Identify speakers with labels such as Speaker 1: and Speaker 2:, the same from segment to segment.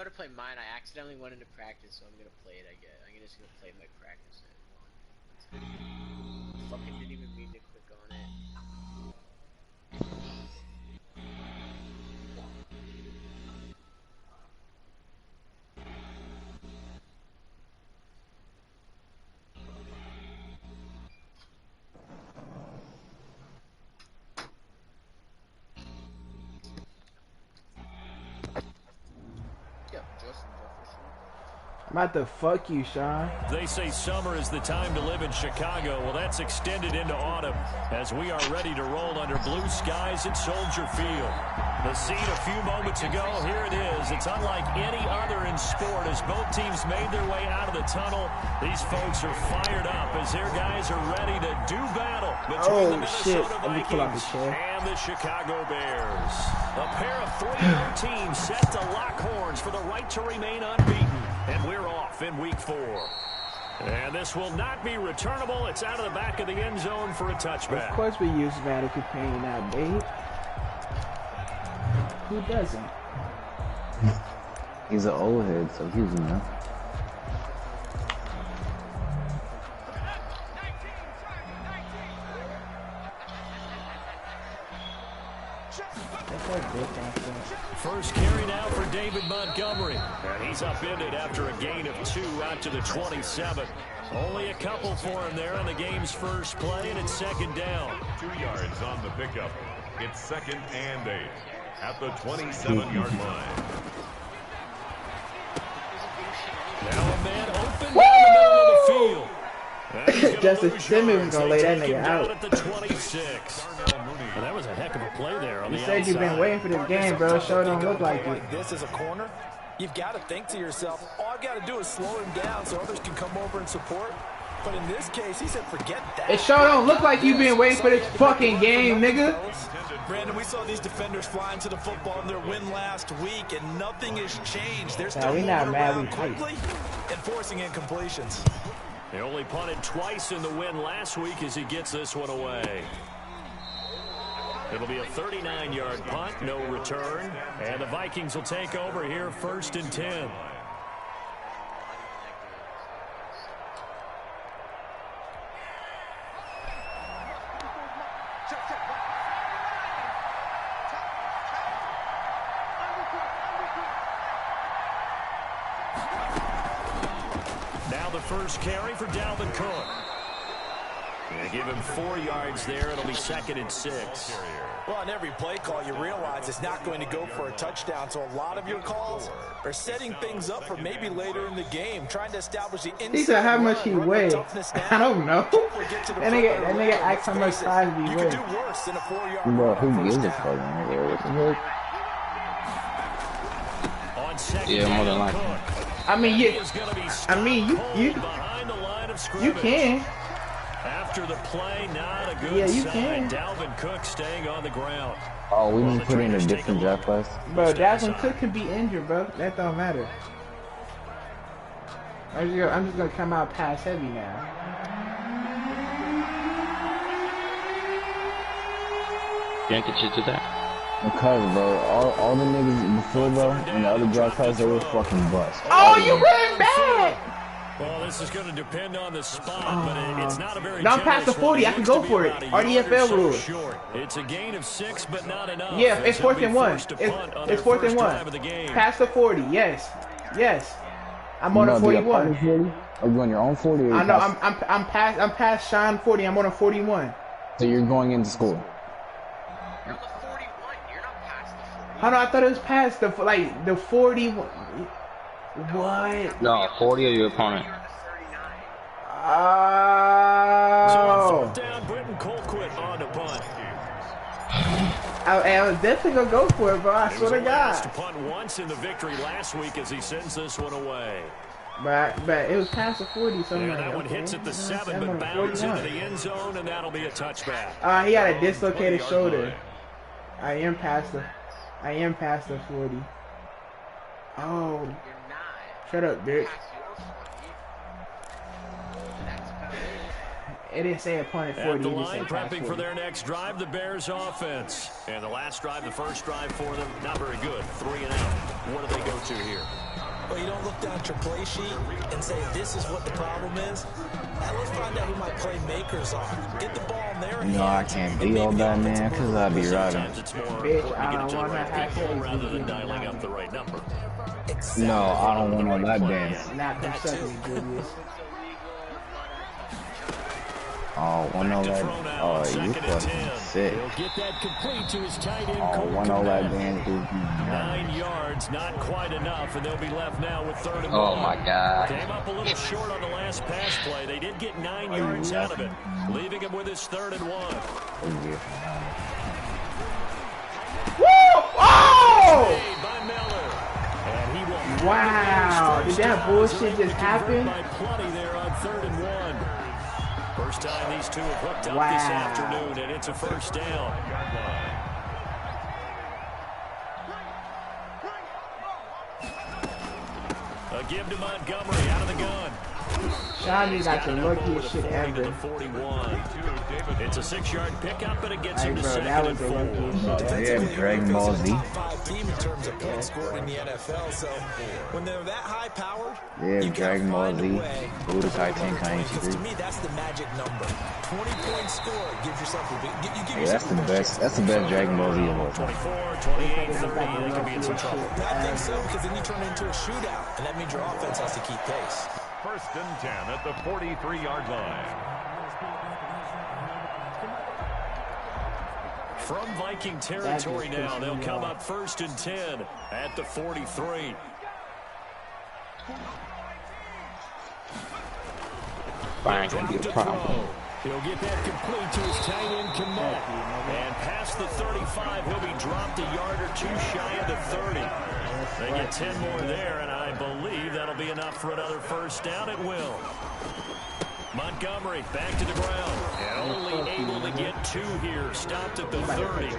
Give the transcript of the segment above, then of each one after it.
Speaker 1: about to play mine. I accidentally went into practice, so I'm gonna play it. I guess I'm just gonna play my practice. Fucking didn't even mean to click on it.
Speaker 2: I'm about to fuck you, Sean.
Speaker 3: They say summer is the time to live in Chicago. Well, that's extended into autumn as we are ready to roll under blue skies at Soldier Field. The scene a few moments ago, here it is. It's unlike any other in sport as both teams made their way out of the tunnel. These folks are fired up as their guys are ready to do battle between the Minnesota Vikings and the Chicago Bears. A pair of 3-0 teams set to lock horns for the right to remain unbeaten. And we're off in week 4. And this will not be returnable. It's out of the back of the end zone for a touchback.
Speaker 2: Of course we use Vatican Pain now, babe. Who doesn't?
Speaker 4: He's an old head, so he's enough.
Speaker 3: First carry now for David Montgomery. And he's upended after a gain of 2 out to the 27. Only a couple for him there on the game's first play, and it's second down.
Speaker 5: 2 yards on the pickup. It's 2nd and 8 at the 27-yard line.
Speaker 3: Now a man open down the middle of the field.
Speaker 2: Justice Simmons gonna lay that nigga out.
Speaker 3: At the 26. Well, that was a heck of a play there on the outside.
Speaker 2: You said you've been waiting for this game, bro. Sure don't look like it.
Speaker 6: This is a corner. You've got to think to yourself, all I've got to do is slow him down so others can come over and support. But in this case, he said, forget that.
Speaker 2: It sure don't look like you've been waiting for this fucking game, nigga.
Speaker 6: Brandon, we saw these defenders flying to the football in their win last week, and nothing has changed. They're still moving around quickly and forcing incompletions.
Speaker 3: They only punted twice in the win last week as he gets this one away. It'll be a 39-yard punt, no return. And the Vikings will take over here 1st and 10. Now the first carry for Dalvin Cook. They give him 4 yards there. It'll be 2nd and 6.
Speaker 6: Well, on every play call, you realize it's not going to go for a touchdown. So a lot of your calls are setting things up for maybe later in the game, trying to establish the inside.
Speaker 2: He said how much he weighs. I don't know. That nigga asked how much size he weighs.
Speaker 6: You could do worse than a 4-yard.
Speaker 4: Bro, who gives a fuck? Yeah, more than likely.
Speaker 2: I mean, you can.
Speaker 3: After the play, not a good sign. Dalvin Cook staying on the ground.
Speaker 4: Oh, we didn't put in a different draft class?
Speaker 2: Bro, Dalvin Cook can be injured, bro. That don't matter. I'm just gonna come out pass heavy now.
Speaker 7: Can't get you to that.
Speaker 4: Because, bro, all the niggas before, bro, in the other draft class, they were fucking bust.
Speaker 2: Oh, you ran back!
Speaker 3: Well, this is going to depend on the spot, but it's not a very.
Speaker 2: No, I'm past the 40. I can go for it. RDFL rules.
Speaker 3: It's a gain of 6, but not enough.
Speaker 2: Yeah, it's 4th and 1. It's 4th and 1. Past the 40. Yes. I'm on a 41.
Speaker 4: Are you on your own 40? Or
Speaker 2: I know. I'm past Sean 40. I'm on a 41.
Speaker 4: So you're going into school.
Speaker 1: You're on the 41. You're not past the 40.
Speaker 2: I know. I thought it was past the 41. What?
Speaker 7: No, 40 of your opponent.
Speaker 2: Oh.
Speaker 3: Down, Britton Colquitt on the punt.
Speaker 2: I was definitely gonna go for it, bro. I swear to God.
Speaker 3: To punt once in the victory last week as he sends this one away.
Speaker 2: But it was past the 40, so
Speaker 3: yeah, that one hits at the 7, but bounds into the end zone, and that'll be a touchback.
Speaker 2: He had a dislocated shoulder. I am past the 40. Oh. Shut up, bitch. It didn't say opponent 40.
Speaker 3: At the line, prepping for their next drive, the Bears offense. And the last drive, the first drive for them, not very good. 3 and out.
Speaker 6: what do they go to here? Well, you don't look down at your play sheet and say, this is what the problem is. Now, let's find out who my playmakers are. Get the ball in their hands.
Speaker 4: No, I can't be all that, man, because I'll be riding.
Speaker 2: Bitch, I don't want to have to
Speaker 3: rather than dialing up the right number.
Speaker 4: No, I don't want all that dance.
Speaker 2: Not them sucking, Julius.
Speaker 4: Oh, 1-0 oh, you fucking sick.
Speaker 3: He'll get that complete to his tight end.
Speaker 4: Oh, 1-0 dance, dude.
Speaker 3: 9 yards, not quite enough, and they'll be left now with 3rd and 1.
Speaker 7: Oh my God.
Speaker 3: Came up a little short on the last pass play. They did get 9 yards out of it, leaving him with his 3rd and 1.
Speaker 2: Woo! Oh!
Speaker 3: By Miller. And he will
Speaker 2: Wow! Did that bullshit just happen?
Speaker 3: By plenty there on 3rd and 1. First time these two have hooked up
Speaker 2: Wow.
Speaker 3: this afternoon, and it's a first down. A give to Montgomery out of the gun.
Speaker 2: Shawnee got the luckiest shit ever.
Speaker 3: 41. It's a 6-yard pickup, but it gets him to
Speaker 2: Bro,
Speaker 3: 2nd
Speaker 2: that
Speaker 3: and
Speaker 2: was the
Speaker 3: 4.
Speaker 2: luckiest shit.
Speaker 4: Yeah, Dragon Ball Z.
Speaker 6: Top 5 team in terms of points scored in the NFL. So when they're that high powered,
Speaker 4: Yeah,
Speaker 6: you
Speaker 4: Dragon Ball Z.
Speaker 6: Buddha
Speaker 4: To
Speaker 6: to me, that's the magic number. 20-point score gives yourself a big. You give
Speaker 4: Yeah, that's the best. That's the best Dragon Ball Z of all time.
Speaker 3: 24, 28, 30, they could be in some trouble.
Speaker 6: I think so, because then you turn it into a shootout, and that means your offense has to keep pace.
Speaker 5: 1st and 10 at the 43-yard line.
Speaker 3: From Viking territory now, they'll come up 1st and 10 at the 43.
Speaker 7: Fine, gonna be a problem.
Speaker 3: He'll get that complete to his tight end Komet. And past the 35, he'll be dropped a yard or 2 shy of the 30. They get 10 more there, and I believe that'll be enough for another first down. It will. Montgomery back to the ground. And only able to get 2 here. Stopped at the 30.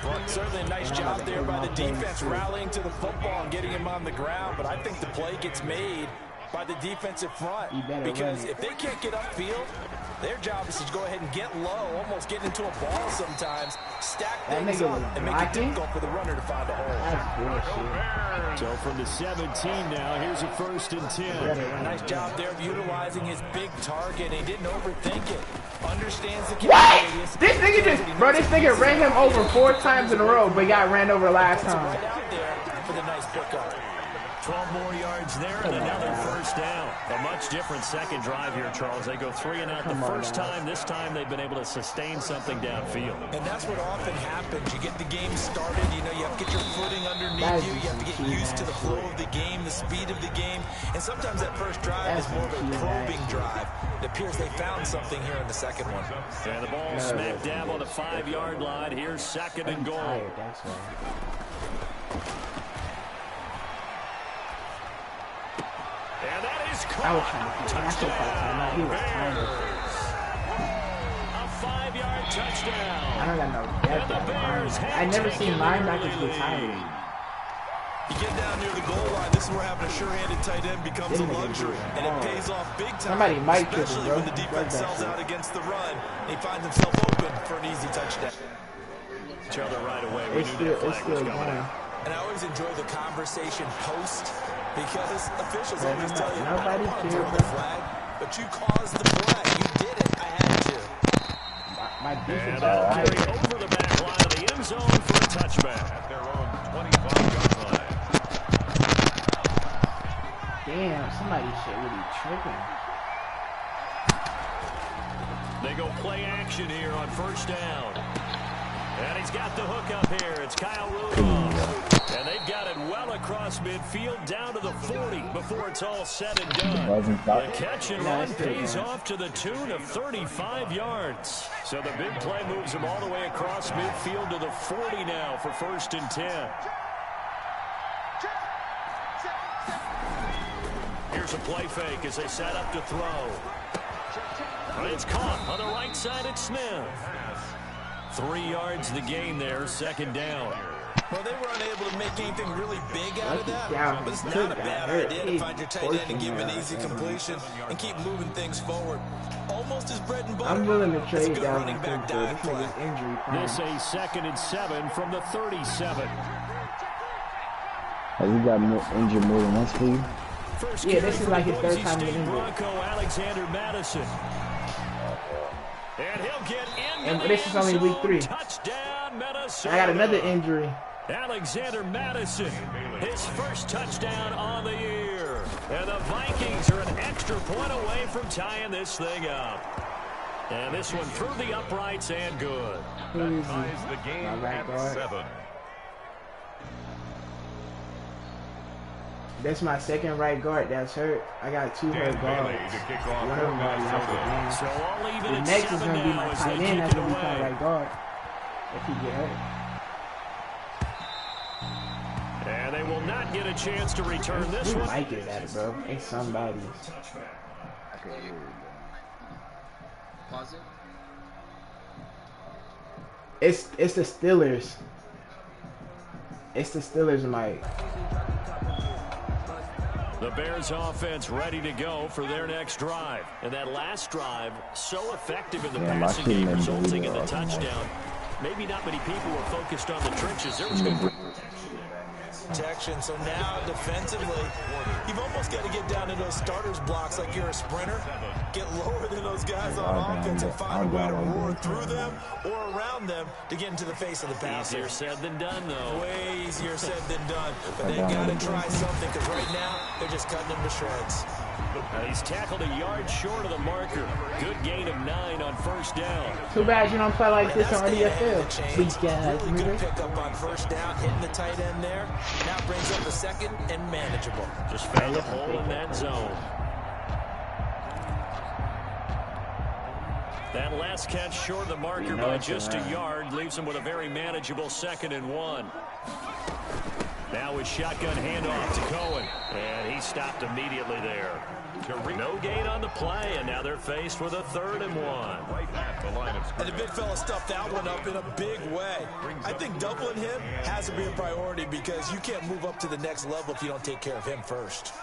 Speaker 6: Well, certainly a nice job there by the defense rallying to the football and getting him on the ground. But I think the play gets made by the defensive front, because if they can't get upfield, their job is to go ahead and get low, almost get into a ball sometimes, stack things up, and make it difficult for the runner to find a hole.
Speaker 3: So from the 17 now, here's a 1st and 10.
Speaker 6: Nice job there of utilizing his big target. He didn't overthink it. Understands the
Speaker 2: What? This nigga just, bro, this nigga ran him over 4 times in a row, but got ran over last time.
Speaker 6: Right out there for the nice pickup.
Speaker 3: 12 more yards there and another first down. A much different second drive here, Charles. They go 3 and out the first time. This time they've been able to sustain something downfield.
Speaker 6: And that's what often happens. You get the game started, you know, you have to get your footing underneath you. You have to get used to the flow of the game, the speed of the game. And sometimes that first drive is more of a probing drive. It appears they found something here in the second one.
Speaker 3: And the ball smack dab on the 5-yard line. Here's 2nd and goal. And that is caught. Touchdown, Bears. A 5-yard touchdown.
Speaker 2: I don't got no depth. I never seen linebackers get tired.
Speaker 6: You get down near the goal line, this is where having a sure-handed tight end becomes a luxury, and it pays off big time.
Speaker 2: Somebody might kill him,
Speaker 6: especially
Speaker 2: bro.
Speaker 6: when the defense sells out against the run, and he finds himself open for an easy touchdown.
Speaker 3: Each other right away. We knew that flag was coming out.
Speaker 6: And I always enjoy the conversation post, because officials always tell you, I don't want to throw the flag, but you caused the play. You did it. I had to.
Speaker 2: My defense
Speaker 3: over the back line of the end zone for a touchback.
Speaker 5: At their own 25-yard line.
Speaker 2: Damn, somebody shit really tripping.
Speaker 3: They go play action here on first down. And he's got the hook up here. It's Kyle Rudolph. And they've got it well across midfield down to the 40 before it's all said and done. The catch and run pays off to the tune of 35 yards. So the big play moves him all the way across midfield to the 40 now for 1st and 10. Here's a play fake as they set up to throw. But it's caught on the right side at Smith. 3 yards the gain there, 2nd down.
Speaker 6: Well, they were unable to make anything really big out of that, but it's not a bad idea to find your tight end and give him an easy completion and keep moving things forward. Almost his bread and butter.
Speaker 2: I'm willing to trade down the field for this nigga's injury.
Speaker 3: This a 2nd and 7 from the 37.
Speaker 4: Has he got injured more than once for you?
Speaker 2: Yeah, this is like his third time getting injured.
Speaker 3: Alexander Madison. And he'll get in.
Speaker 2: And this is only week 3.
Speaker 3: Touchdown, Minnesota.
Speaker 2: I got another injury.
Speaker 3: Alexander Madison, his first touchdown on the year. And the Vikings are an extra point away from tying this thing up. And this one through the uprights and good.
Speaker 5: That ties the game at 7.
Speaker 2: That's my second right guard that's hurt. I got 2 hurt guards. One of them already out the game.
Speaker 3: So I'll leave it
Speaker 2: The
Speaker 3: at
Speaker 2: next is
Speaker 3: 7
Speaker 2: going to be my
Speaker 3: now as
Speaker 2: tight
Speaker 3: they
Speaker 2: end.
Speaker 3: kick
Speaker 2: That's
Speaker 3: it
Speaker 2: going to be my
Speaker 3: away.
Speaker 2: right guard if he get hurt.
Speaker 3: And they will not get a chance to return this
Speaker 2: Who
Speaker 3: one.
Speaker 2: Mike is at it, bro? It's somebody.
Speaker 1: Pause it.
Speaker 2: It's the Steelers. It's the Steelers, Mike.
Speaker 3: The Bears offense ready to go for their next drive. And that last drive, so effective in the passing game, resulting in the touchdown. Maybe not many people were focused on the trenches. There was good
Speaker 6: protection. So now defensively, you've almost got to get down to those starters blocks like you're a sprinter. Get lower than those guys on offense and find a way to roar through them or around them to get into the face of the passer.
Speaker 3: Easier said than done, though.
Speaker 6: Way easier said than done. But they've got to try something because right now they're just cutting them to shreds.
Speaker 3: He's tackled a yard short of the marker. Good gain of 9 on first down.
Speaker 2: Too bad you don't play like this on RDFL. Big guys,
Speaker 6: really good pickup on first down, hitting the tight end there. Now brings up the second and manageable.
Speaker 3: Just found a hole in that zone. That last catch short of the marker by just a yard leaves him with a very manageable 2nd and 1. Now with shotgun handoff to Cohen. And he stopped immediately there. No gain on the play, and now they're faced with a 3rd and 1.
Speaker 5: Right at the line of scrimmage.
Speaker 6: And the big fella stuffed that one up in a big way. I think doubling him has to be a priority because you can't move up to the next level if you don't take care of him first.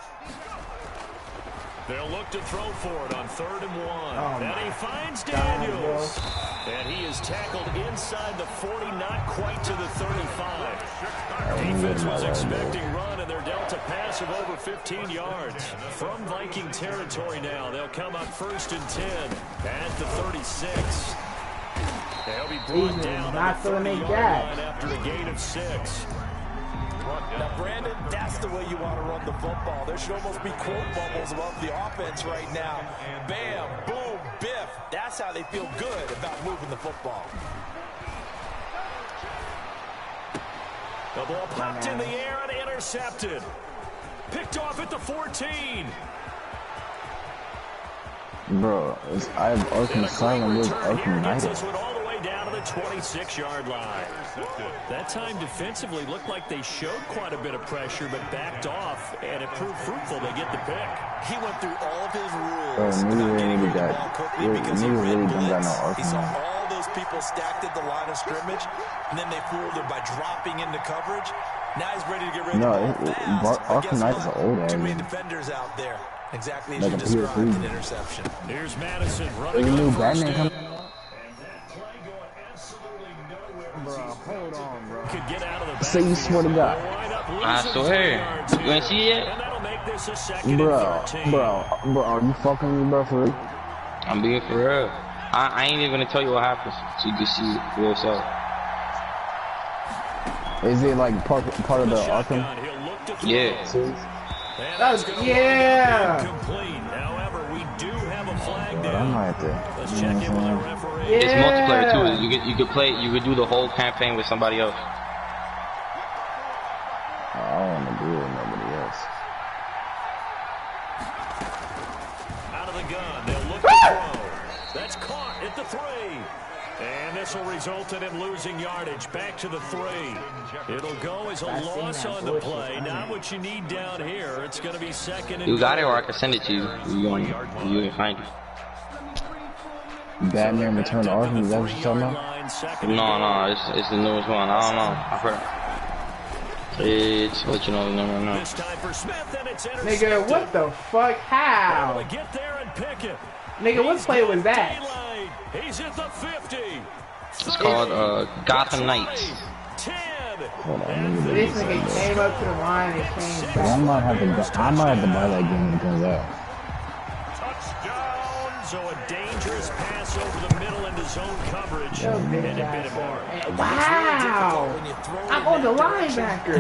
Speaker 3: They'll look to throw for it on 3rd and 1. And he finds
Speaker 2: God,
Speaker 3: Daniels. And he is tackled inside the 40, not quite to the 35. Defense was expecting run, and they're dealt a pass of over 15 yards. From Viking territory now, they'll come up 1st and 10 at the 36. They'll be brought down
Speaker 2: not
Speaker 3: on the 30-yard line after a gain of 6.
Speaker 6: Now, Brandon, that's the way you want to run the football. There should almost be quote bubbles above the offense right now. Bam, boom, biff. That's how they feel good about moving the football.
Speaker 3: The ball popped in the air and intercepted. Picked off at the 14.
Speaker 4: Bro, I have Arkham Asylum with Arkham Knight.
Speaker 3: All the way down to the 26-yard line. That time defensively looked like they showed quite a bit of pressure, but backed off, and it proved fruitful. They get the pick.
Speaker 6: He went through all of his rules.
Speaker 4: Niggas really don't got no Arkham.
Speaker 6: He saw all those people stacked at the line of scrimmage, and then they fooled him by dropping into coverage. Now he's ready to get rid of the ball fast.
Speaker 4: Arkham Knight is an old
Speaker 6: Too many
Speaker 4: ass.
Speaker 6: defenders out there. Exactly as
Speaker 4: Like
Speaker 6: you
Speaker 4: a
Speaker 6: described,
Speaker 4: PS3.
Speaker 6: an interception.
Speaker 3: Here's Madison running
Speaker 4: New
Speaker 3: on 1st
Speaker 4: Batman
Speaker 3: down.
Speaker 4: coming.
Speaker 8: Bro, hold on, bro.
Speaker 3: Could get out of the
Speaker 4: Say you swear to God.
Speaker 7: I swear. You ain't see it
Speaker 3: And
Speaker 7: yet?
Speaker 3: that'll make this a 2nd
Speaker 4: Bro,
Speaker 3: and 13.
Speaker 4: are you fucking me, bro, for real?
Speaker 7: I'm being for real. I ain't even gonna tell you what happens, so you can see it for yourself.
Speaker 4: Is it like part of the Arkham?
Speaker 3: He'll look to throw.
Speaker 7: Yeah.
Speaker 2: Yeah.
Speaker 3: Complete. However, we do have a flag
Speaker 4: I'm
Speaker 3: down.
Speaker 4: right there.
Speaker 3: Let's check in with our referee.
Speaker 2: Yeah.
Speaker 7: It's multiplayer too. You could play. You could do the whole campaign with somebody else.
Speaker 4: I don't want to do it with nobody else.
Speaker 3: Out of the gun. They'll look to throw. That's caught at the 3. And this will result in him losing yardage. Back to the 3. It'll go as a loss on the play. Not what you need down here. It's going to be 2nd and
Speaker 7: You got it,
Speaker 3: goal.
Speaker 7: or I can send it to you. You can find it.
Speaker 4: Batman Return to Arkham, is that what you're talking about?
Speaker 3: Line, 2nd and
Speaker 7: No,
Speaker 3: goal.
Speaker 7: it's the newest one. I don't know. I've heard. It's what you know the number now.
Speaker 3: This time for Smith, and it's intercepted.
Speaker 2: Nigga, what the fuck? How?
Speaker 3: Able to get there and pick it.
Speaker 2: Nigga, what play was that?
Speaker 3: He's at the 50.
Speaker 7: It's called Gotham Knights.
Speaker 3: 10.
Speaker 4: Hold on,
Speaker 2: This nigga came up to the line and came back.
Speaker 4: I might have to buy that game when it comes out.
Speaker 3: Touchdown! So a dangerous pass over the middle into zone coverage. And it bit him hard.
Speaker 2: Wow! I'm on the linebacker.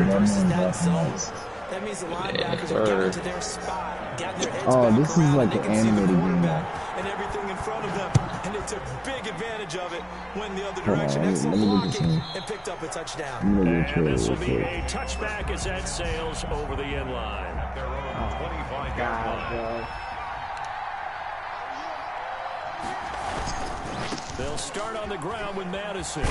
Speaker 6: That means the linebackers are getting to their spot, got their heads
Speaker 4: Oh,
Speaker 6: back
Speaker 4: this is
Speaker 6: around,
Speaker 4: like
Speaker 6: they
Speaker 4: an
Speaker 6: can see the
Speaker 4: animated game.
Speaker 6: quarterback and everything in front of them. And they took big advantage of it, went the other direction.
Speaker 4: Let
Speaker 6: Excellent
Speaker 4: me look at
Speaker 6: blocking,
Speaker 4: some.
Speaker 6: and picked up a touchdown.
Speaker 3: And this will be a touchback as that sails over the end line.
Speaker 5: At their own 25-yard
Speaker 2: God,
Speaker 5: line.
Speaker 2: bro.
Speaker 3: They'll start on the ground with Madison.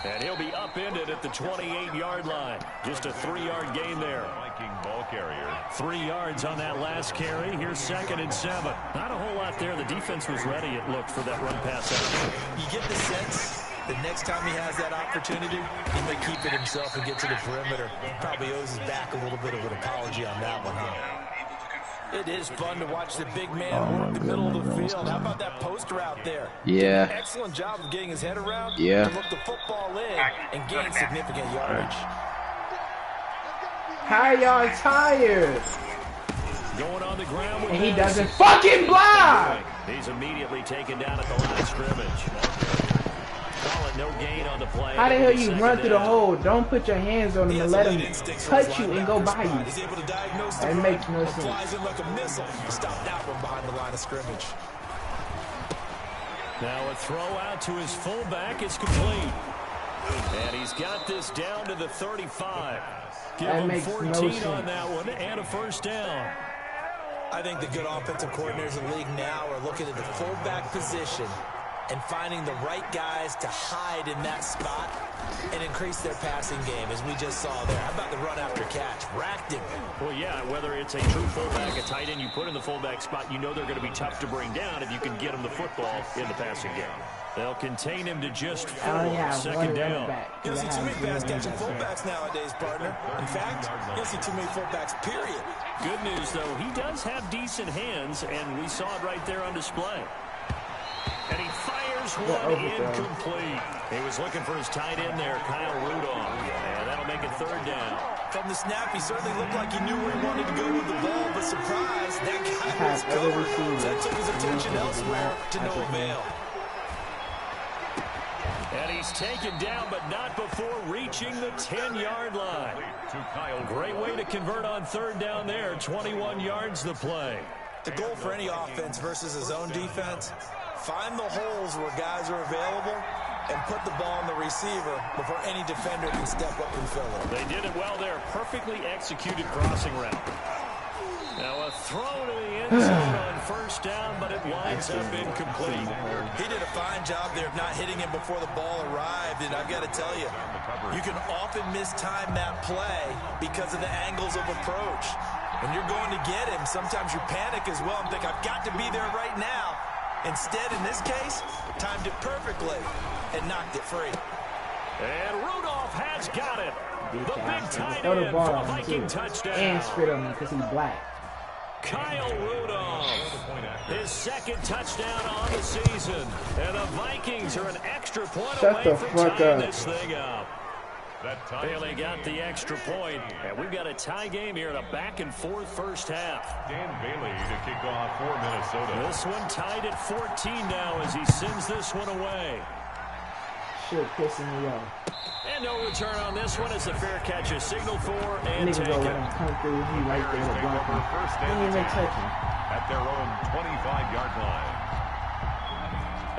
Speaker 3: And he'll be upended at the 28-yard line. Just a 3-yard gain there.
Speaker 5: Viking ball carrier.
Speaker 3: 3 yards on that last carry. Here's 2nd and 7. Not a whole lot there. The defense was ready, it looked, for that run pass action.
Speaker 6: You get the sense that next time he has that opportunity, he may keep it himself and get to the perimeter. Probably owes his back a little bit of an apology on that one, huh? It is fun to watch the big man work the middle of the field. How about that post route there?
Speaker 7: Yeah.
Speaker 6: Excellent job of getting his head around.
Speaker 7: Yeah.
Speaker 6: To look the football in and gain significant yardage.
Speaker 2: How are y'all tired?
Speaker 3: Going on the ground with
Speaker 2: And he
Speaker 3: Madison.
Speaker 2: doesn't fucking block!
Speaker 3: He's immediately taken down at the line of scrimmage. Call it no gain on the play.
Speaker 2: How the hell you
Speaker 3: Second
Speaker 2: run through the
Speaker 3: down.
Speaker 2: hole? Don't put your hands on him and let him touch you and go by you.
Speaker 6: He's able to diagnose the
Speaker 2: That
Speaker 6: run,
Speaker 2: makes no
Speaker 6: flies
Speaker 2: sense.
Speaker 6: in like a missile. Stop that one behind the line of scrimmage.
Speaker 3: Now a throw out to his fullback is complete. And he's got this down to the 35. Give
Speaker 2: That
Speaker 3: him
Speaker 2: makes no
Speaker 3: 14
Speaker 2: sense.
Speaker 3: on that one and a first down.
Speaker 6: I think the good offensive coordinators in the league now are looking at the fullback position and finding the right guys to hide in that spot and increase their passing game, as we just saw there. How about the run after catch? Racked him.
Speaker 3: Well, yeah, whether it's a true fullback, a tight end you put in the fullback spot, you know they're going to be tough to bring down if you can get them the football in the passing game. They'll contain him to just 4.
Speaker 2: I only have
Speaker 3: Second
Speaker 2: one
Speaker 3: down.
Speaker 2: running back.
Speaker 6: You don't see too many pass-catching fullbacks nowadays, partner. In fact, you don't see too many fullbacks, period.
Speaker 3: Good news, though, he does have decent hands, and we saw it right there on display. And he fires one incomplete. He was looking for his tight end there, Kyle Rudolph. And that'll make it 3rd down.
Speaker 6: From the snap, he certainly looked like he knew where he wanted to go with the ball, but surprise, that guy was covered. That took his attention elsewhere to no avail.
Speaker 3: And he's taken down, but not before reaching the 10-yard line. Great way to convert on 3rd down there. 21 yards the play.
Speaker 6: The goal for any offense versus his own defense, find the holes where guys are available and put the ball on the receiver before any defender can step up and fill it.
Speaker 3: They did it well there. Perfectly executed crossing route. Now a throw to the end zone on 1st down, but it winds up incomplete.
Speaker 6: He did a fine job there of not hitting him before the ball arrived, and I've got to tell you, you can often mistime that play because of the angles of approach. When you're going to get him, sometimes you panic as well and think, I've got to be there right now. Instead, in this case, timed it perfectly and knocked it free.
Speaker 3: And Rudolph has got it. The big tight
Speaker 2: Throw the
Speaker 3: end
Speaker 2: ball
Speaker 3: for a
Speaker 2: on him,
Speaker 3: Viking
Speaker 2: too.
Speaker 3: touchdown.
Speaker 2: And spit on him because he's black.
Speaker 3: Kyle Rudolph, his 2nd touchdown on the season. And the Vikings are an extra point away from tying this thing up. Bailey got the extra point, and we've got a tie game here in a back-and-forth first half.
Speaker 5: Dan Bailey to kick off for Minnesota.
Speaker 3: This one tied at 14 now as he sends this one away.
Speaker 2: Shit pissing me off.
Speaker 3: And no return on this one as the fair catch is signaled for and
Speaker 2: Nigga go let
Speaker 3: taken.
Speaker 2: him come through. He right there to block him. Didn't even touch him.
Speaker 5: At their own 25-yard line.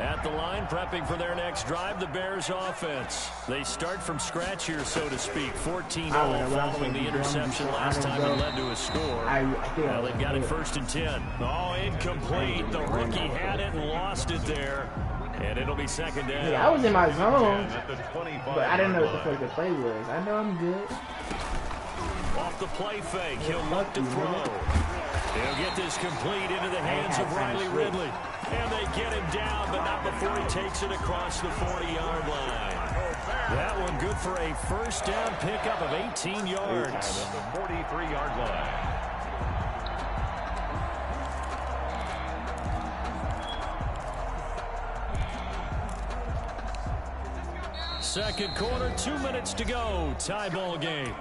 Speaker 3: At the line, prepping for their next drive, the Bears offense. They start from scratch here, so to speak. 14-0 following the interception last time it led to a score. Now they've got it 1st and 10. Oh, incomplete. The rookie had it and lost it there. And it'll be 2nd down.
Speaker 2: Yeah, I was in my zone, but I didn't know what the fuck the play was. I know I'm good.
Speaker 3: Off the play fake, he'll look to throw. He'll get this complete into the hands of Riley Ridley. And they get him down, but not before he takes it across the 40-yard line. That one good for a 1st down pickup of 18 yards.
Speaker 5: On the 43-yard line.
Speaker 3: Second quarter, 2 minutes to go. Tie ball game.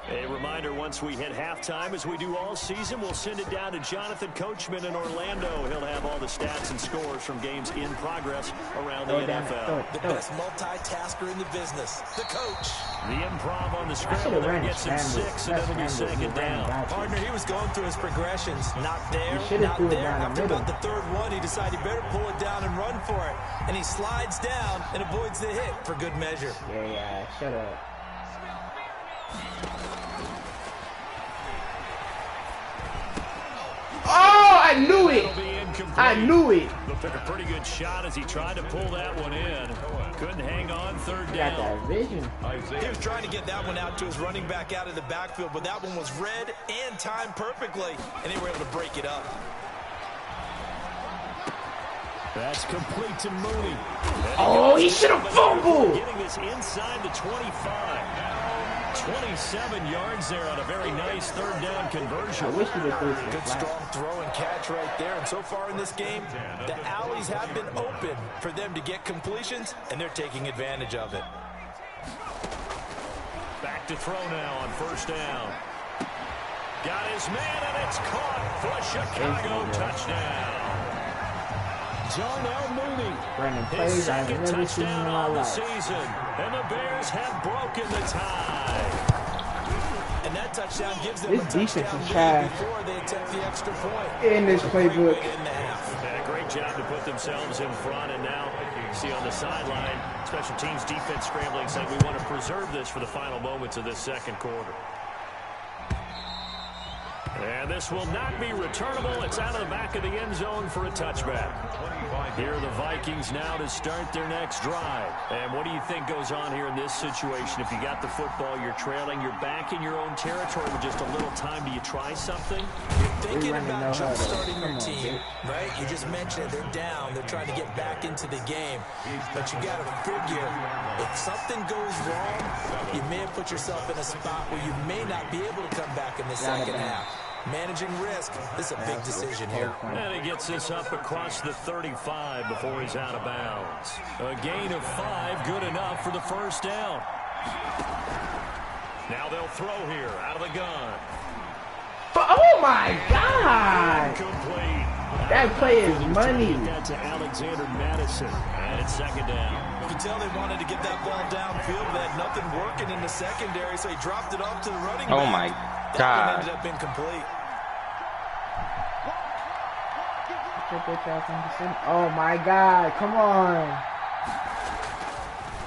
Speaker 3: A reminder, once we hit halftime, as we do all season, we'll send it down to Jonathan Coachman in Orlando. He'll have all the stats and scores from games in progress around the NFL.
Speaker 6: The best multitasker in the business, the coach.
Speaker 3: The improv on the scramble there gets him 6, and it'll be second down.
Speaker 6: Partner, he was going through his progressions. Not there, not
Speaker 2: threw it
Speaker 6: there.
Speaker 2: down the
Speaker 6: After
Speaker 2: middle.
Speaker 6: about the third one, he decided he better pull it down and run for it. And he slides down and avoids the hit for good measure.
Speaker 2: Yeah, shut up. Oh, I knew it! I knew it!
Speaker 3: Looked like a pretty good shot as he tried to pull that one in. Couldn't hang on, third down.
Speaker 2: Got that vision.
Speaker 6: He was trying to get that one out to his running back out of the backfield, but that one was read and timed perfectly, and they were able to break it up.
Speaker 3: That's complete to Mooney.
Speaker 2: Oh, he should have fumbled!
Speaker 3: Getting this inside the 25. 27 yards there on a very nice third down conversion.
Speaker 2: I wish he would throw some
Speaker 6: Good
Speaker 2: flat.
Speaker 6: strong throw and catch right there. And so far in this game, the alleys have been open for them to get completions, and they're taking advantage of it.
Speaker 3: Back to throw now on first down. Got his man, and it's caught for a Chicago touchdown. Darnell Mooney,
Speaker 2: Brandon
Speaker 3: his
Speaker 2: plays I've
Speaker 3: second
Speaker 2: never seen in
Speaker 3: touchdown
Speaker 2: my
Speaker 3: on the
Speaker 2: life.
Speaker 3: season, and the Bears have broken the tie.
Speaker 6: And that touchdown gives them
Speaker 2: This
Speaker 6: a
Speaker 2: defense
Speaker 6: touchdown
Speaker 2: is
Speaker 6: lead
Speaker 2: trash.
Speaker 6: before they attempt the extra point.
Speaker 2: In this playbook.
Speaker 6: In the half.
Speaker 3: Yeah, great job to put themselves in front, and now you see on the sideline, special teams defense scrambling, saying we want to preserve this for the final moments of this second quarter. And this will not be returnable. It's out of the back of the end zone for a touchback. Here are the Vikings now to start their next drive. And what do you think goes on here in this situation? If you got the football, you're trailing, you're back in your own territory with just a little time. Do you try something?
Speaker 6: You're thinking
Speaker 2: running
Speaker 6: about
Speaker 2: no huddle.
Speaker 6: jump-starting
Speaker 2: Come
Speaker 6: your
Speaker 2: on,
Speaker 6: team,
Speaker 2: bitch.
Speaker 6: right? You just mentioned it. They're down. They're trying to get back into the game. But you got to figure, if something goes wrong, you may have put yourself in a spot where you may not be able to come back in the second half. Managing risk, this is a big decision here.
Speaker 3: And he gets this up across the 35 before he's out of bounds. A gain of 5, good enough for the first down. Now they'll throw here, out of the gun.
Speaker 2: Oh my God!
Speaker 3: Complete.
Speaker 2: That play is money.
Speaker 3: That to Alexander Madison. And it's second down.
Speaker 6: You can tell they wanted to get that ball downfield, but had nothing working in the secondary, so he dropped it off to the running back.
Speaker 7: Oh my
Speaker 6: That one
Speaker 7: God.
Speaker 6: ended up incomplete.
Speaker 2: Oh my God, come on.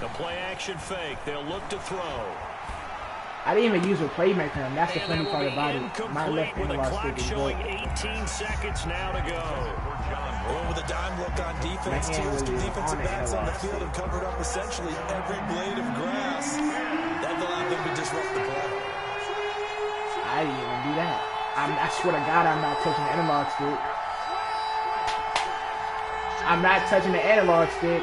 Speaker 3: The play action fake. They'll look to throw.
Speaker 2: I didn't even use a playmaker, and that's the
Speaker 3: And
Speaker 2: funny
Speaker 3: it will
Speaker 2: part
Speaker 3: be
Speaker 2: about it. My left
Speaker 3: incomplete with a
Speaker 2: analog
Speaker 3: clock
Speaker 2: stick is
Speaker 3: showing
Speaker 2: good.
Speaker 3: 18 seconds now to go.
Speaker 6: Well, with a dime look on defense,
Speaker 2: My
Speaker 6: two
Speaker 2: hand
Speaker 6: extra
Speaker 2: was
Speaker 6: defensive
Speaker 2: on it
Speaker 6: backs
Speaker 2: a
Speaker 6: on the
Speaker 2: lot.
Speaker 6: field and covered up essentially every blade of grass. That allowed them to disrupt the play.
Speaker 2: I didn't even do that. I swear to God, I'm not touching the analog stick. I'm not touching the analog stick.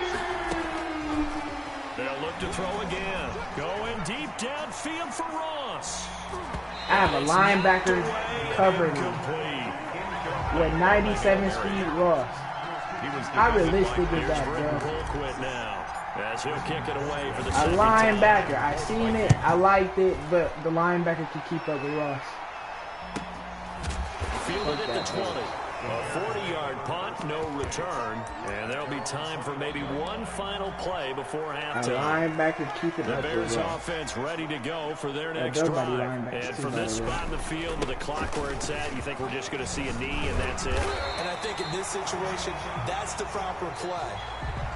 Speaker 3: They'll look to throw again. Going deep downfield for Ross.
Speaker 2: I have a linebacker covering me
Speaker 3: Complete.
Speaker 2: with 97 speed Ross. How realistic is that,
Speaker 3: Britton
Speaker 2: bro?
Speaker 3: Colquitt now, as he'll kick it away for the
Speaker 2: A
Speaker 3: second time.
Speaker 2: linebacker. I seen it. I liked it, but the linebacker could keep up with Ross.
Speaker 3: Fielded at the 20. A 40-yard punt, no return. And there'll be time for maybe one final play before
Speaker 2: A
Speaker 3: halftime.
Speaker 2: linebacker keeping
Speaker 3: The
Speaker 2: up with
Speaker 3: Bears
Speaker 2: Ross.
Speaker 3: offense ready to go for their
Speaker 2: Yeah,
Speaker 3: next
Speaker 2: nobody
Speaker 3: drive.
Speaker 2: linebackers
Speaker 3: And
Speaker 2: too,
Speaker 3: from
Speaker 2: by
Speaker 3: this
Speaker 2: the way.
Speaker 3: spot in the field with the clock where it's at, you think we're just going to see a knee and that's it?
Speaker 6: And I think in this situation, that's the proper play.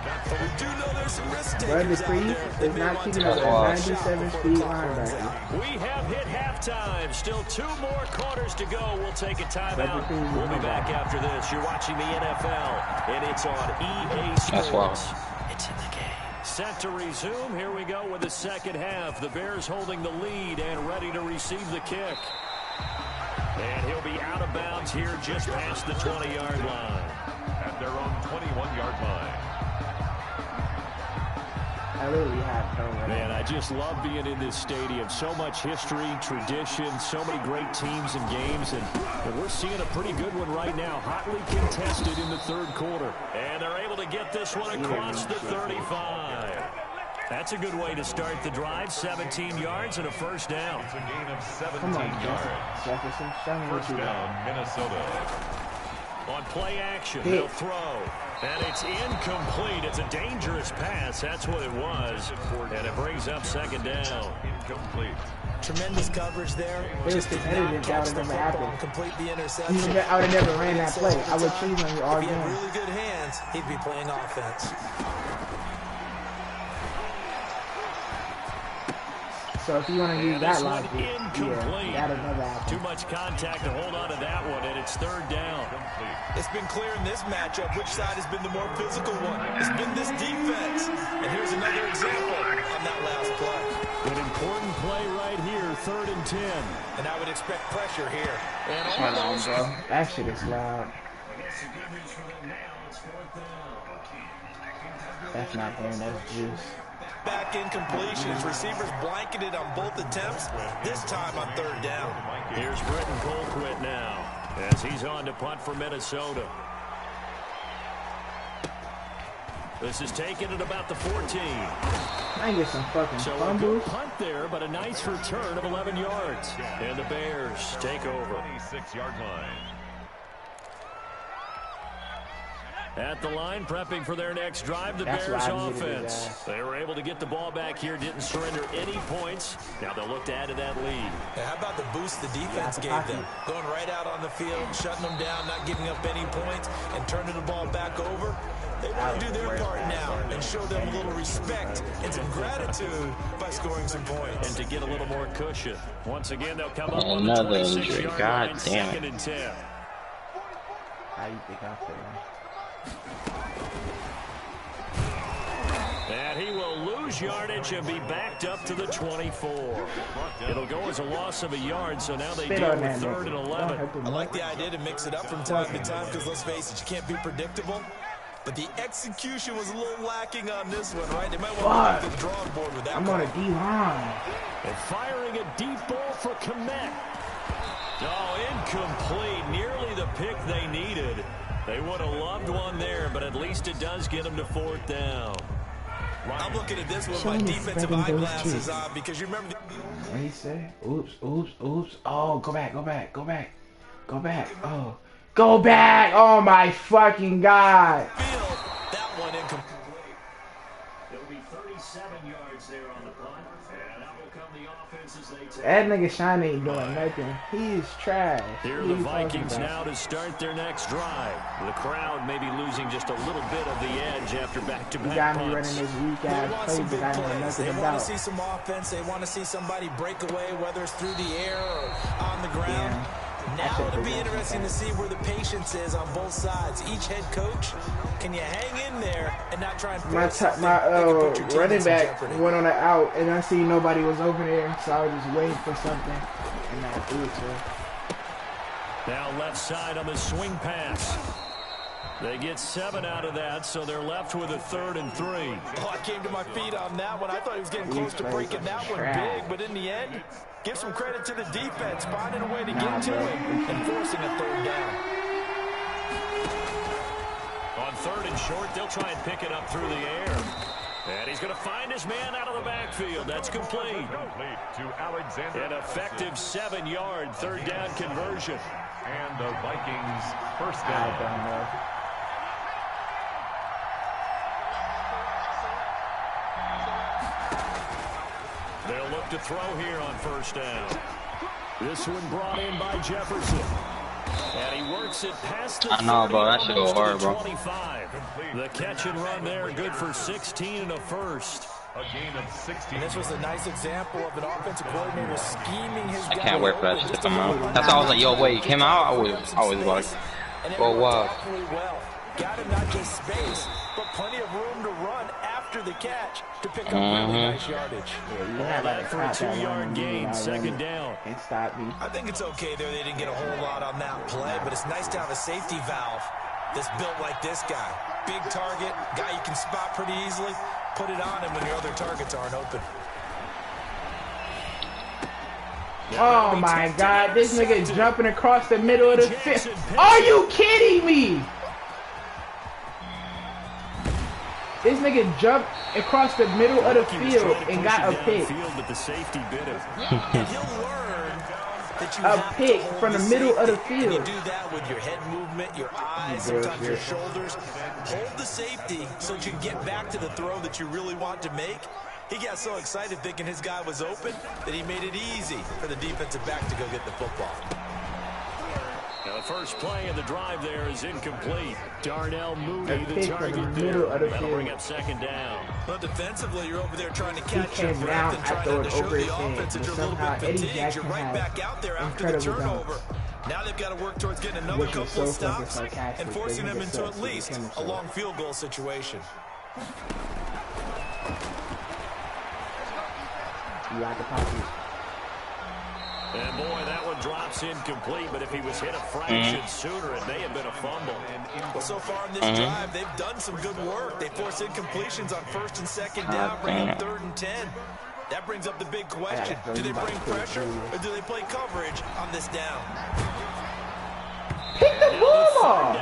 Speaker 6: But we do know there's some risk
Speaker 2: Brother
Speaker 6: takers out
Speaker 2: Priest
Speaker 6: there. They
Speaker 2: is
Speaker 6: may
Speaker 2: not
Speaker 6: want
Speaker 2: keeping
Speaker 6: to
Speaker 2: up with
Speaker 6: take a
Speaker 2: 97
Speaker 6: shot before the
Speaker 2: speed
Speaker 6: clock runs
Speaker 2: linebacker.
Speaker 6: out.
Speaker 3: We have hit halftime. Still 2 more quarters to go. We'll take a timeout.
Speaker 2: Brother Priest is
Speaker 3: We'll be
Speaker 2: not
Speaker 3: back
Speaker 2: bad.
Speaker 3: after this. You're watching the NFL, and it's on EA Sports.
Speaker 7: That's wild.
Speaker 3: It's in the game. Set to resume. Here we go with the second half. The Bears holding the lead and ready to receive the kick. And he'll be out of bounds here just past the 20-yard line.
Speaker 5: At their own 21-yard line.
Speaker 2: I literally have no right.
Speaker 3: Man, I just love being in this stadium. So much history, tradition, so many great teams and games, and we're seeing a pretty good one right now. Hotly contested in the third quarter. And they're able to get this one across the 35. That's a good way to start the drive. 17 yards and a first down.
Speaker 5: It's a gain of 17
Speaker 2: Come on,
Speaker 5: yards.
Speaker 2: Jefferson. Show me what
Speaker 5: First
Speaker 2: you got.
Speaker 5: down, Minnesota.
Speaker 3: On play action, they'll throw. And it's incomplete. It's a dangerous pass. That's what it was. And it brings up second down.
Speaker 5: Incomplete.
Speaker 6: Tremendous coverage there.
Speaker 2: It was
Speaker 6: Just did
Speaker 2: competitive.
Speaker 6: not
Speaker 2: That
Speaker 6: catch
Speaker 2: would
Speaker 6: the
Speaker 2: never
Speaker 6: football
Speaker 2: happen.
Speaker 6: and complete the interception.
Speaker 2: I would have never ran that play. I would choose on you all
Speaker 6: If he had
Speaker 2: game.
Speaker 6: really good hands, he'd be playing offense.
Speaker 2: So if you want to use
Speaker 3: And
Speaker 2: that
Speaker 3: this one
Speaker 2: logic,
Speaker 3: incomplete.
Speaker 2: yeah, that'll never happen.
Speaker 3: Too much contact to hold on to that one, and it's third down.
Speaker 6: It's been clear in this matchup which side has been the more physical one. It's been this defense. And here's another example on that last play.
Speaker 3: An important play right here, 3rd and 10.
Speaker 6: And I would expect pressure here. And
Speaker 4: Come on, bro.
Speaker 2: That shit is loud. That's not him, that's juice.
Speaker 6: back incompletions. Receivers blanketed on both attempts, this time on third down.
Speaker 3: Here's Britton Colquitt now as he's on to punt for Minnesota. This is taken at about the 14.
Speaker 2: I get some fucking
Speaker 3: So a
Speaker 2: fumbles.
Speaker 3: good punt there, but a nice return of 11 yards. And the Bears take over.
Speaker 5: 26-yard line.
Speaker 3: At the line, prepping for their next drive, the
Speaker 2: That's
Speaker 3: Bears
Speaker 2: why I needed his
Speaker 3: offense.
Speaker 2: ass.
Speaker 3: They were able to get the ball back here, didn't surrender any points. Now they'll look to add to that lead.
Speaker 6: Yeah, how about the boost the defense gave them? Going right out on the field, shutting them down, not giving up any points, and turning the ball back over. They want to do their part now and show them a little respect and some gratitude by scoring some points.
Speaker 3: And to get a little more cushion. Once again, they'll come up on the
Speaker 7: Another injury.
Speaker 3: 26-yard
Speaker 7: God
Speaker 3: line,
Speaker 7: damn
Speaker 3: 2nd and 10.
Speaker 2: How you think I feel?
Speaker 3: And he will lose yardage and be backed up to the 24. It'll go as a loss of a yard, so now they
Speaker 2: Spit
Speaker 3: deal
Speaker 2: on
Speaker 3: with
Speaker 2: that
Speaker 3: 3rd and
Speaker 2: nigga.
Speaker 3: 11.
Speaker 2: Don't
Speaker 6: I like the idea to mix it up from time to time because, let's face it, you can't be predictable. But the execution was a little lacking on this one, right? They might want to go to the drawing board with that.
Speaker 2: I'm on a D-line.
Speaker 3: And firing a deep ball for Komet. Oh, incomplete. Nearly the pick they needed. They would have loved one there, but at least it does get them to 4th down.
Speaker 6: I'm looking at this with
Speaker 2: Show
Speaker 6: my
Speaker 2: me
Speaker 6: defensive
Speaker 2: spreading those
Speaker 6: eyeglasses
Speaker 2: cheeks.
Speaker 6: on because you remember
Speaker 2: What did he say? Oops, oops, oops. Oh, go back, go back, go back. Go back. Oh. Go back! Oh my fucking God!
Speaker 6: field. That one incomplete.
Speaker 3: There'll be 37 yards there on the punt, and that will come the offense as they take.
Speaker 2: That nigga Shine ain't doing nothing. He is trash.
Speaker 3: Here are
Speaker 2: What
Speaker 3: the
Speaker 2: you talking
Speaker 3: Vikings
Speaker 2: about?
Speaker 3: now to start their next drive. The crowd may be losing just a little bit of the edge after
Speaker 2: You
Speaker 3: back-to-back
Speaker 2: got me
Speaker 3: punts.
Speaker 2: running this weak
Speaker 6: They
Speaker 2: ass
Speaker 6: want
Speaker 2: play
Speaker 6: some big
Speaker 2: that I know
Speaker 6: plays.
Speaker 2: nothing
Speaker 6: They want
Speaker 2: about.
Speaker 6: to see some offense. They want to see somebody break away, whether it's through the air or on the ground.
Speaker 2: Yeah.
Speaker 6: Now it'll be interesting to see where the patience is on both sides. Each head coach, can you hang in there and not try and
Speaker 2: My
Speaker 6: force something
Speaker 2: my
Speaker 6: that could put your team in
Speaker 2: running
Speaker 6: some
Speaker 2: back
Speaker 6: jeopardy?
Speaker 2: went on an out, and I see nobody was over there, so I was just waiting for something, and I threw it to him.
Speaker 3: Now left side on the swing pass. They get 7 out of that, so they're left with a 3rd and 3.
Speaker 6: Oh, I came to my feet on that one. I thought he was getting close to breaking that one big, but in the end, give some credit to the defense, finding a way to get to it and forcing a 3rd down.
Speaker 3: On 3rd and short, they'll try and pick it up through the air. And he's going to find his man out of the backfield. That's complete.
Speaker 5: Complete to Alexander.
Speaker 3: An effective 7-yard 3rd down conversion.
Speaker 5: And the Vikings first
Speaker 2: I
Speaker 5: down.
Speaker 2: don't know.
Speaker 3: They'll look to throw here on 1st down. This one brought in by Jefferson. And he works it past the
Speaker 7: I know, bro. That shit go
Speaker 3: almost to
Speaker 7: hard,
Speaker 3: the
Speaker 7: bro.
Speaker 3: 25. The catch and run there, good for 16 and a first.
Speaker 5: A gain of 16.
Speaker 6: And this was a nice example of an offensive coordinator scheming his
Speaker 7: I
Speaker 6: guy
Speaker 7: can't wait for that
Speaker 6: open
Speaker 7: shit to
Speaker 6: just a
Speaker 7: come
Speaker 6: little
Speaker 7: out. That's why I was like, yo, wait, he came out? I was like,
Speaker 6: and it
Speaker 7: oh,
Speaker 6: worked
Speaker 7: wow.
Speaker 6: awfully well. Got him not just space, but plenty of room to run after the catch to pick up really nice yardage.
Speaker 2: Yeah, you
Speaker 3: All
Speaker 2: had
Speaker 3: that
Speaker 2: like
Speaker 3: for a
Speaker 2: caught that
Speaker 3: 2-yard
Speaker 2: one
Speaker 3: gain,
Speaker 2: already.
Speaker 3: 2nd down.
Speaker 2: It stopped me.
Speaker 6: I think it's okay there. They didn't get a whole lot on that play, but it's nice to have a safety valve that's built like this guy. Big target, guy you can spot pretty easily. put it on him when your other targets aren't open.
Speaker 2: Oh my God, this nigga jumping across the middle of the field. Are you kidding me? This nigga jumped across the middle of the field and got a pick. A pick from the middle of the field.
Speaker 6: You do that with your head movement, your eyes, sometimes your shoulders. Hold the safety so that you can get back to the throw that you really want to make. He got so excited thinking his guy was open that he made it easy for the defensive back to go get the football.
Speaker 3: Now the first play of the drive there is incomplete. Darnell Mooney, the target there. That'll bring up second down.
Speaker 6: Well, defensively, you're over there trying to catch your breath and trying to show the offense that you're a little bit fatigued. You're right back out there after the turnover. Now they've got to work towards getting another couple of stops and forcing them into at least a long field goal situation.
Speaker 3: And boy, that one drops incomplete, but if he was hit a fraction sooner, it may have been a fumble.
Speaker 6: Well, so far in this drive, they've done some good work. They force incompletions on 1st and 2nd down, bring up 3rd and 10. That brings up the big question. Do they bring pressure or do they play coverage on this down?
Speaker 2: Pick the ball off!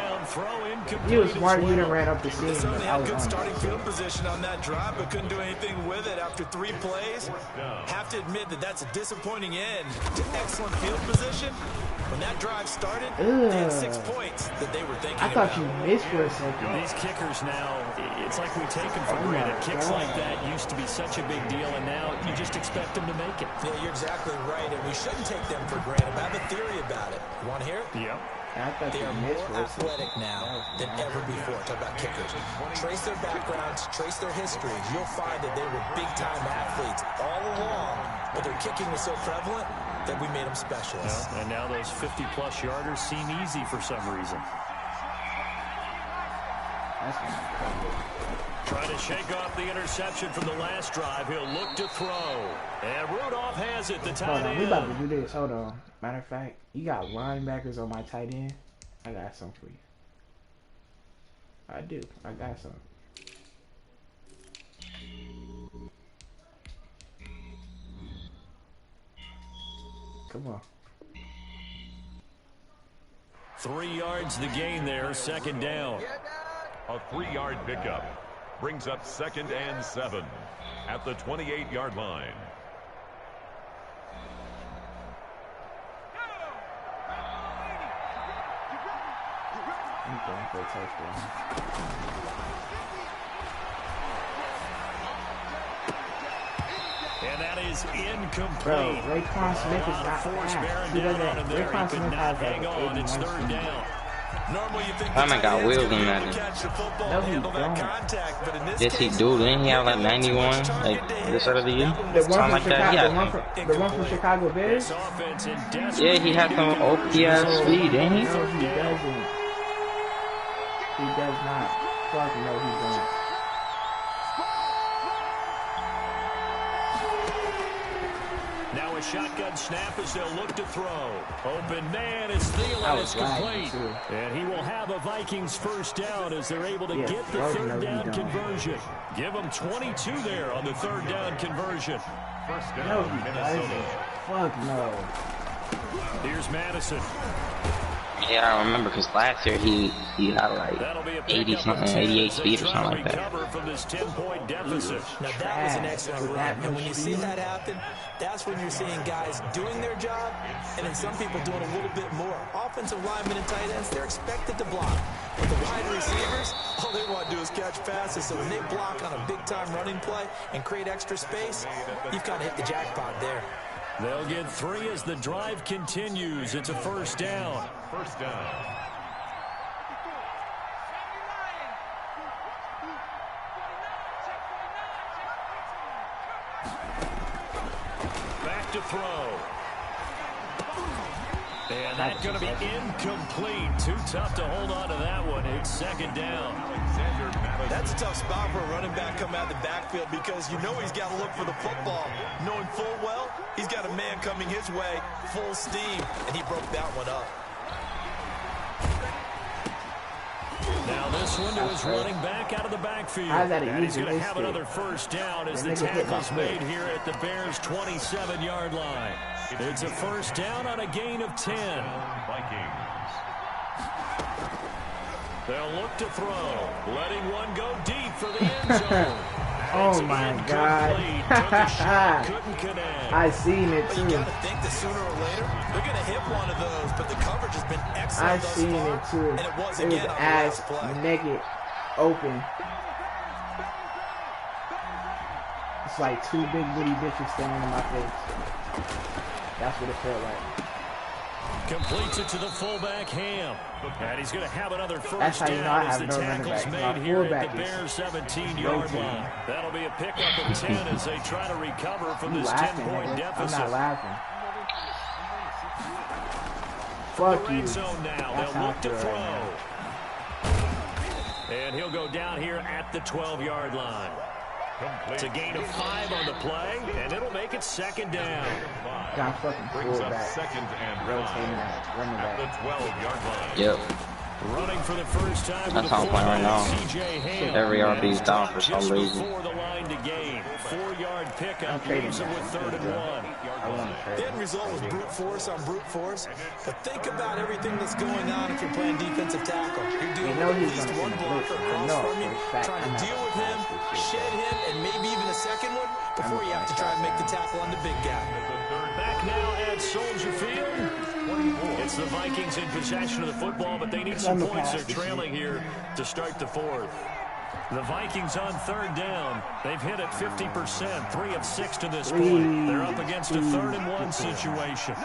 Speaker 2: He was smart, he done ran up the seam.
Speaker 6: They certainly had good starting field position on that drive, but couldn't do anything with it after 3 plays. Have to admit that that's a disappointing end to excellent field position. When that drive started, they had 6 points that they were thinking
Speaker 2: I thought
Speaker 6: about.
Speaker 2: you missed for a second.
Speaker 3: These kickers now, it's like we take them for granted. Kicks like that used to be such a big deal, and now you just expect them to make it.
Speaker 6: Yeah, you're exactly right, and we shouldn't take them for granted. I have a theory about it. You want to hear it?
Speaker 3: Yep.
Speaker 6: They are more athletic now than ever before. Talk about kickers. Trace their backgrounds, trace their history. You'll find that they were big-time athletes all along, but their kicking was so prevalent that we made them specialists.
Speaker 3: And now those 50-plus yarders seem easy for some reason. Trying to shake off the interception from the last drive. He'll look to throw. And Rudolph has it, the tight end.
Speaker 2: We about to do this. Hold on. Matter of fact, you got linebackers on my tight end. I got some for you. I do. I got some. Come on.
Speaker 3: 3 yards the gain there, 2nd down.
Speaker 5: A 3-yard pickup brings up 2nd and 7 at the 28-yard line.
Speaker 2: I'm going for a touchdown.
Speaker 3: And that is incomplete.
Speaker 2: Bro, Raekwon Smith is not fast. He doesn't. Raekwon Smith has
Speaker 3: hang on. It's 3rd down.
Speaker 6: Normally you think
Speaker 7: that man got wheels on that.
Speaker 2: No, he don't.
Speaker 7: Yes, he do. Didn't he have like 91 like this side of the year? Something like that. Yeah.
Speaker 2: The one from Chicago Bears?
Speaker 7: Yeah, he had some OPS speed, didn't he?
Speaker 2: No, he doesn't. He does not. Fuck no, he don't.
Speaker 3: Now a shotgun snap as they'll look to throw. Open man is Thielen. It's complete. And he will have a Vikings 1st down as they're able to get the 3rd down conversion. Give them 22 there on the 3rd down conversion.
Speaker 2: No, he doesn't. Fuck no.
Speaker 3: Here's Madison.
Speaker 7: Yeah, I remember because last year he had like 80 something, 88 speed or something like that.
Speaker 3: From this 10-point deficit.
Speaker 6: Now that was an excellent run, and when you see that happen, that's when you're seeing guys doing their job, and then some people doing a little bit more. Offensive linemen and tight ends, they're expected to block. But the wide receivers, all they want to do is catch passes. So when they block on a big-time running play and create extra space, you've kind of hit the jackpot there.
Speaker 3: They'll get 3 as the drive continues. It's a 1st down.
Speaker 5: 1st down.
Speaker 3: Back to throw. And that's going to be incomplete. Too tough to hold on to that one. It's 2nd down.
Speaker 6: That's a tough spot for a running back coming out of the backfield because you know he's got to look for the football, knowing full well he's got a man coming his way, full steam, and he broke that one up.
Speaker 3: Now Now this one to his running back out of the backfield. And he's going to have another first down as the tackle's made here at the Bears' 27-yard line. It's a first down on a gain of 10.
Speaker 5: Vikings.
Speaker 3: They'll look to throw, letting one go deep for the end zone.
Speaker 2: Oh my God.
Speaker 3: Couldn't connect.
Speaker 2: I seen it too.
Speaker 6: You got to think that sooner or later they're going to hit one of those, but the coverage has been excellent.
Speaker 2: I seen it too.
Speaker 6: And it was
Speaker 2: again ass naked, open. It's like two big booty bitches staring in my face. That's what it felt like.
Speaker 3: Completes it to the fullback, Ham. And he's going to have another first
Speaker 2: That's how you know I
Speaker 3: down as
Speaker 2: have
Speaker 3: the
Speaker 2: no running
Speaker 3: tackle's
Speaker 2: back.
Speaker 3: made
Speaker 2: My
Speaker 3: here
Speaker 2: fullback
Speaker 3: at the
Speaker 2: is
Speaker 3: Bears' 17-yard line. That'll be a pickup of 10 as they try to recover from this 10-point deficit.
Speaker 2: I'm not laughing.
Speaker 3: Fuck the red zone now. They'll look to throw. And he'll go down here at the 12-yard line. It's a gain of 5 on the play, and it'll make it second down.
Speaker 2: Got fucking
Speaker 5: Brings up
Speaker 2: back.
Speaker 5: second and
Speaker 2: Rotating that running
Speaker 5: at
Speaker 2: back.
Speaker 5: the 12-yard line.
Speaker 7: Yep.
Speaker 3: Running for the first time.
Speaker 7: That's how I'm playing right now. Every RB is down for some reason.
Speaker 3: Before the line to gain. 4-yard pickup. Leaves it with 3rd and 1.
Speaker 6: The end result was brute force on brute force. But think about everything that's going on if you're playing defensive tackle. You're dealing with at least one blocker across from you, trying to deal with him, shed him, and maybe even a second one before you have to try and make the tackle on the big guy.
Speaker 3: Back now at Soldier Field. It's the Vikings in possession of the football, but they need some points. They're trailing here to start the 4th. The Vikings on 3rd down. They've hit it 50%, 3 of 6 to this point. They're up against a 3rd and 1 situation.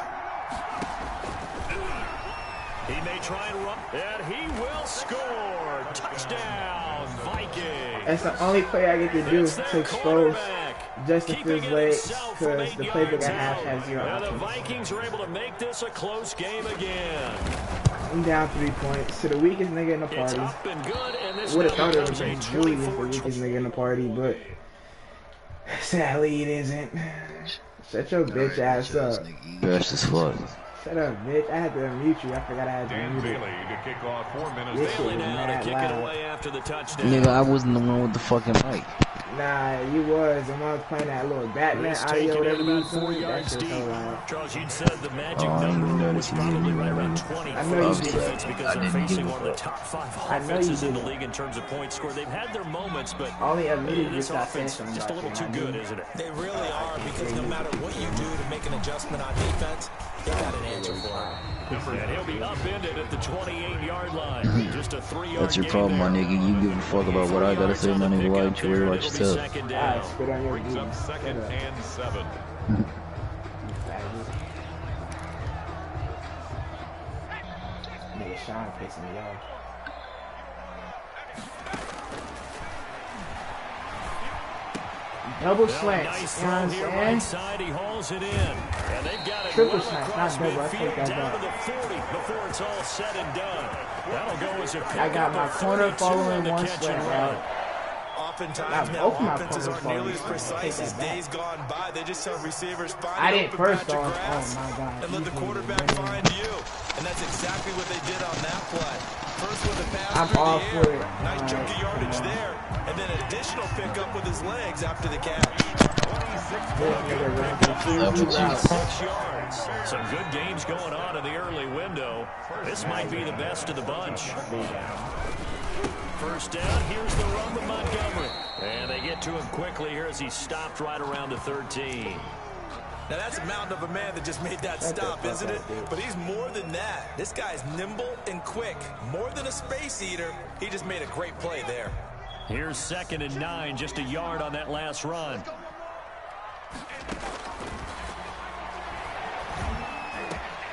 Speaker 3: He may try and run, and he will score. Touchdown, Vikings.
Speaker 2: That's the only play I get to do to expose Justin Fields' legs, because the playbook I have has 0
Speaker 3: Now
Speaker 2: options.
Speaker 3: the Vikings are able to make this a close game again.
Speaker 2: I'm down 3 points to the weakest nigga in the
Speaker 3: It's
Speaker 2: party.
Speaker 3: up and good, and this
Speaker 2: Would have thought it would
Speaker 3: becomes
Speaker 2: have
Speaker 3: a
Speaker 2: been Julius, the
Speaker 3: 24-20.
Speaker 2: weakest nigga in the party, but sadly it isn't. Shut your bitch ass up.
Speaker 4: Best as fuck.
Speaker 2: Shut up, bitch. I had to unmute you. I forgot I had to
Speaker 5: Dan
Speaker 2: unmute
Speaker 5: Bailey
Speaker 2: it.
Speaker 5: to kick off 4 minutes.
Speaker 2: This shit
Speaker 3: Bailey
Speaker 2: was
Speaker 3: now to
Speaker 2: mad
Speaker 3: kick it
Speaker 2: loud.
Speaker 3: away after the touchdown.
Speaker 4: Nigga, I wasn't the one with the fucking mic.
Speaker 2: Nah, you was. And when I was playing that little Batman
Speaker 3: It's
Speaker 2: audio,
Speaker 3: taken
Speaker 2: whatever
Speaker 3: in
Speaker 2: you
Speaker 3: about
Speaker 2: was
Speaker 3: 4
Speaker 2: doing, that
Speaker 3: yards
Speaker 2: shit was
Speaker 3: deep.
Speaker 2: so loud.
Speaker 3: Charles, you'd said the magic
Speaker 4: Oh, I didn't
Speaker 3: number
Speaker 4: notice
Speaker 3: was
Speaker 4: you
Speaker 3: probably
Speaker 4: didn't
Speaker 3: right around
Speaker 4: even
Speaker 3: 20
Speaker 2: I
Speaker 3: for
Speaker 2: know you
Speaker 3: this
Speaker 2: did.
Speaker 3: defense because
Speaker 4: I
Speaker 3: they're
Speaker 4: didn't
Speaker 3: facing
Speaker 4: give a
Speaker 3: one of the
Speaker 4: fuck.
Speaker 3: top 5
Speaker 2: I know you
Speaker 3: offenses in the
Speaker 2: did.
Speaker 3: league in terms of points scored. They've had their moments, but
Speaker 2: Only admitted
Speaker 3: this
Speaker 2: bitch I said
Speaker 3: offense
Speaker 2: something
Speaker 3: just a
Speaker 2: about
Speaker 3: little
Speaker 2: you,
Speaker 3: too
Speaker 2: and I
Speaker 3: good,
Speaker 2: knew.
Speaker 3: isn't it?
Speaker 6: They really are, because no matter what you do to make an adjustment on defense, they got an answer for it.
Speaker 3: And he'll be upended at the 28-yard line. Just a 3-yard
Speaker 4: That's your
Speaker 3: gain
Speaker 4: problem, my
Speaker 3: there.
Speaker 4: nigga. You give a fuck about what I gotta say, my nigga. Why don't you worry about
Speaker 3: It'll be
Speaker 4: yourself?
Speaker 3: second
Speaker 2: I
Speaker 3: down.
Speaker 2: spit on your
Speaker 5: Brings up
Speaker 2: booty.
Speaker 5: second
Speaker 2: Shut up,
Speaker 5: and 7.
Speaker 2: you faggot. Nigga Sean pissing me off. Double
Speaker 3: Well,
Speaker 2: slants,
Speaker 3: nice
Speaker 2: you know
Speaker 3: throw
Speaker 2: what I'm
Speaker 3: here
Speaker 2: saying?
Speaker 3: right side. He hauls it in. And they've got it
Speaker 2: Triple
Speaker 3: well
Speaker 2: slants,
Speaker 3: across
Speaker 2: not double. I
Speaker 3: midfield
Speaker 2: take that
Speaker 3: down to
Speaker 2: back.
Speaker 3: the 40 before it's all said and done. That'll go as a
Speaker 2: I
Speaker 3: pickup
Speaker 2: got my
Speaker 3: of
Speaker 2: corner
Speaker 3: 32
Speaker 2: following
Speaker 3: on the
Speaker 2: one
Speaker 3: catch
Speaker 2: slant
Speaker 3: and run.
Speaker 2: route.
Speaker 6: Oftentimes
Speaker 2: Now,
Speaker 6: now,
Speaker 2: both my
Speaker 6: offenses
Speaker 2: corners
Speaker 6: aren't nearly as
Speaker 2: falling.
Speaker 6: precise
Speaker 2: Take
Speaker 6: as
Speaker 2: that back.
Speaker 6: days gone by. They just have receivers find
Speaker 2: I
Speaker 6: an
Speaker 2: didn't
Speaker 6: open
Speaker 2: first
Speaker 6: patch of
Speaker 2: off.
Speaker 6: grass
Speaker 2: Oh my god.
Speaker 6: and let the
Speaker 2: These niggas
Speaker 6: quarterback
Speaker 2: winning.
Speaker 6: find you. And that's exactly what they did on that play. First with a pass
Speaker 2: I'm
Speaker 6: through
Speaker 2: all
Speaker 6: the
Speaker 2: for
Speaker 6: air.
Speaker 2: it.
Speaker 6: Nice chunk of yardage there. And then additional pickup with his legs after the catch.
Speaker 2: This nigga ran for 2 routes.
Speaker 3: 6 yards. Some good games going on in the early window. This might be the best of the bunch. First down, here's the run with Montgomery. And they get to him quickly here as he stopped right around the 13.
Speaker 6: Now that's a mountain of a man that just made that stop, isn't it? But he's more than that. This guy's nimble and quick. More than a space eater. He just made a great play there.
Speaker 3: Here's 2nd and 9, just a yard on that last run.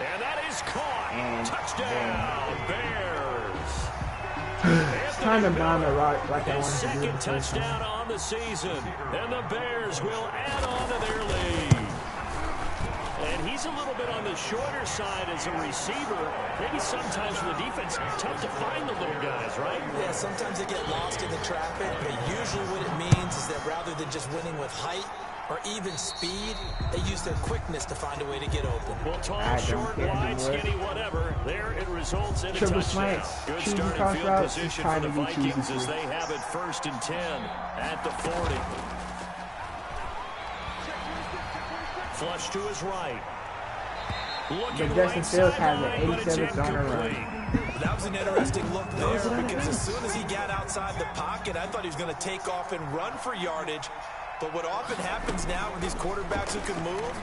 Speaker 3: And that is caught.
Speaker 2: And
Speaker 3: Touchdown, Bears.
Speaker 2: It's time to bomb the rock like I
Speaker 3: His
Speaker 2: wanted to do.
Speaker 3: second
Speaker 2: the first time.
Speaker 3: touchdown on the season. And the Bears will add on to their lead. And he's a little bit on the shorter side as a receiver. Maybe sometimes for the defense, tough to find the little guys, right?
Speaker 6: Yeah, sometimes they get lost in the traffic, but usually what it means is that rather than just winning with height or even speed, they use their quickness to find a way to get open.
Speaker 3: Well, tall, short, wide, skinny, whatever. There it results in a touchdown. Good starting field position for the Vikings as they have it 1st and 10 at the 40. Flush to his right.
Speaker 2: But Justin Fields has an 87 yarder run.
Speaker 6: That was an interesting look there because as soon as he got outside the pocket, I thought he was going to take off and run for yardage. But what often happens now with these quarterbacks who can move,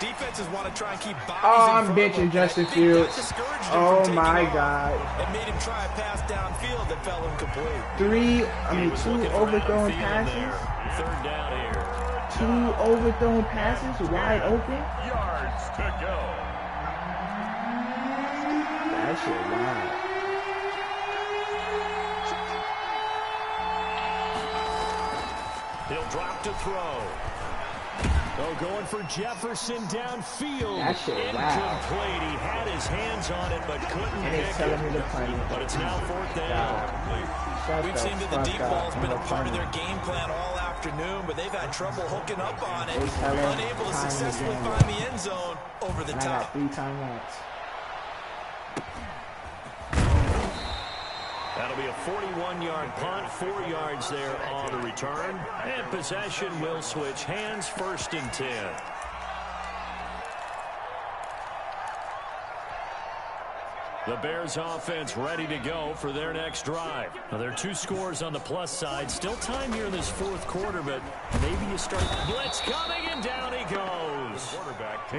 Speaker 6: defenses want to try and keep bodies
Speaker 2: I'm bitching Justin Fields. Oh my God.
Speaker 6: It made him try a pass downfield that fell incomplete.
Speaker 2: 2 overthrown passes.
Speaker 3: 3rd down here.
Speaker 2: 2 overthrown passes wide open.
Speaker 5: Yards to go.
Speaker 2: That shit wild.
Speaker 3: He'll drop to throw. Oh, going for Jefferson downfield.
Speaker 2: That shit wild.
Speaker 3: Incomplete. He had his hands on it, but couldn't
Speaker 2: And it's telling me to play it.
Speaker 3: But it's now 4th down.
Speaker 6: We've seen that the deep ball's been a part of their game plan all afternoon, but they've had trouble hooking up on it. Unable to successfully find the end zone over the top.
Speaker 2: I got 3 timeouts.
Speaker 3: That'll be a 41-yard punt, 4 yards there on the return. And possession will switch hands, 1st and 10. The Bears offense ready to go for their next drive. Now, there are 2 scores on the plus side. Still time here in this 4th quarter, but maybe you start blitz coming, and down he goes.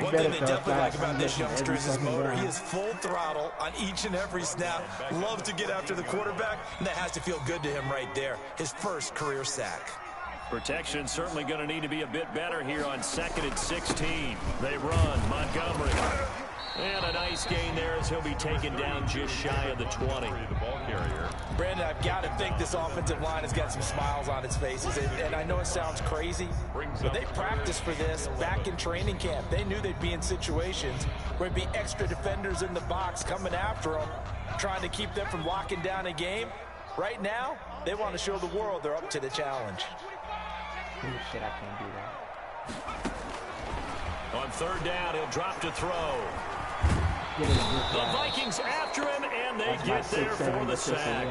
Speaker 6: One thing they definitely like about this youngster is his motor. He is full throttle on each and every snap. Loves to get after the quarterback, and that has to feel good to him right there. His 1st career sack.
Speaker 3: Protection certainly going to need to be a bit better here on 2nd and 16. They run. Montgomery. And a nice gain there as he'll be taken down just shy of the 20.
Speaker 5: The ball carrier.
Speaker 6: Brandon, I've got to think this offensive line has got some smiles on its faces. And I know it sounds crazy, but they practiced for this back in training camp. They knew they'd be in situations where there'd be extra defenders in the box coming after them, trying to keep them from locking down a game. Right now, they want to show the world they're up to the challenge.
Speaker 2: Oh, shit, I can't do that.
Speaker 3: On 3rd down, he'll drop to throw. The Vikings after him, and they get there for the sack.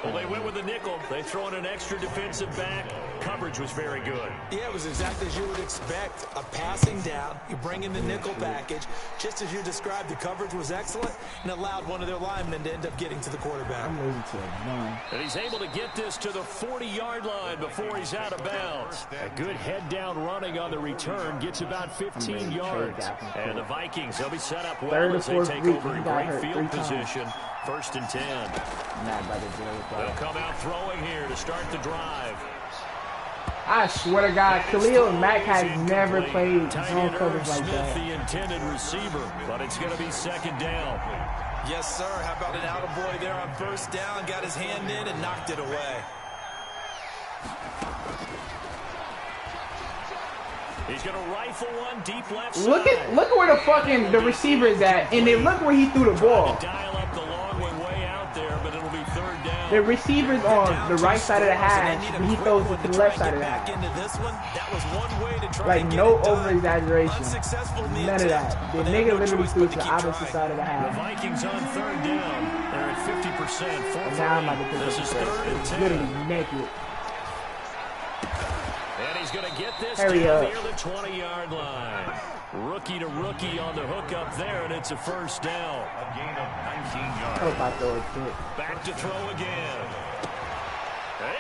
Speaker 3: Well, they went with the nickel. They throw in an extra defensive back. Coverage was very good.
Speaker 6: Yeah, it was exactly as you would expect. A passing down. You bring in the nickel package. Just as you described, the coverage was excellent and allowed one of their linemen to end up getting to the quarterback.
Speaker 2: I'm losing to a 9.
Speaker 3: And he's able to get this to the 40-yard line before he's out of bounds. A good head-down running on the return gets about 15 yards. And the Vikings, they'll be set up well as they take over a great field position. 1st and 10. They'll come out throwing here to start the drive.
Speaker 2: I swear to God, Khalil Mack has never played zone coverage like that.
Speaker 3: The intended receiver, but it's going to be 2nd down.
Speaker 6: Yes, sir. How about an attaboy there on 1st down? Got his hand in and knocked it away.
Speaker 3: He's going to rifle one deep left side.
Speaker 2: Look at where the fucking the receiver is at, and then look where he threw the ball.
Speaker 3: Dial up the long way out there, but it'll be 3rd down.
Speaker 2: The receiver's on the right side of the hash, and he throws it to the left side of the hash. Like, no over-exaggeration. None of that. The nigga literally threw it to the opposite side of the hash.
Speaker 3: The Vikings on 3rd down. They're at 50%.
Speaker 2: And now I'm about to pick
Speaker 3: this
Speaker 2: up
Speaker 3: is
Speaker 2: the
Speaker 3: 3rd and 10.
Speaker 2: literally naked.
Speaker 3: And he's going to get this
Speaker 2: Hurry
Speaker 3: down
Speaker 2: up.
Speaker 3: near the 20-yard line. Rookie to rookie on the hook up there, and it's a 1st down.
Speaker 5: A gain of 19 yards.
Speaker 2: Hope I throw it quick.
Speaker 3: Back to throw again.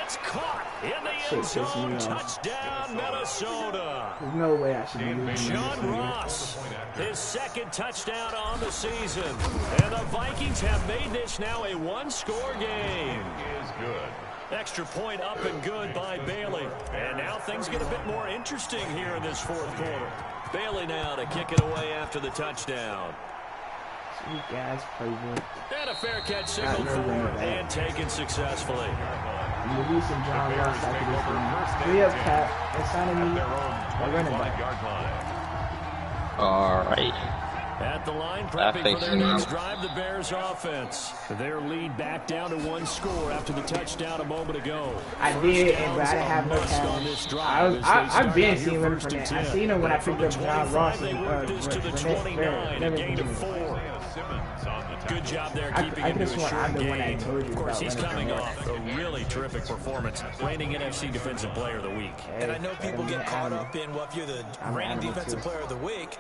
Speaker 3: It's caught in the end zone. Touchdown, Minnesota.
Speaker 2: There's no way I should be losing
Speaker 3: Sean
Speaker 2: this.
Speaker 3: Ross, his 2nd touchdown on the season. And the Vikings have made this now a 1-score game.
Speaker 5: Is good.
Speaker 3: Extra point up and good by Bailey. And now things get a bit more interesting here in this 4th quarter. Bailey now to kick it away after the touchdown.
Speaker 2: Sweet ass playbook.
Speaker 3: And a fair catch signaled for and taken successfully.
Speaker 2: Maybe some John Ross after this one. 3 up cap. They're signing me a running back.
Speaker 7: All right.
Speaker 3: At the line, prepping for their next drive, the Bears offense. Their lead back down to 1 score after the touchdown a moment ago.
Speaker 2: I did, but I didn't have no talent. I've been seeing him from that. I seen him when I picked up John Ross and
Speaker 3: to the 29, a gain of 4. Good job there keeping him to a short game. Of course, he's coming off a really terrific performance, reigning NFC Defensive Player of the Week.
Speaker 6: And I know people get caught up in, well, if you're the reigning Defensive Player of the Week,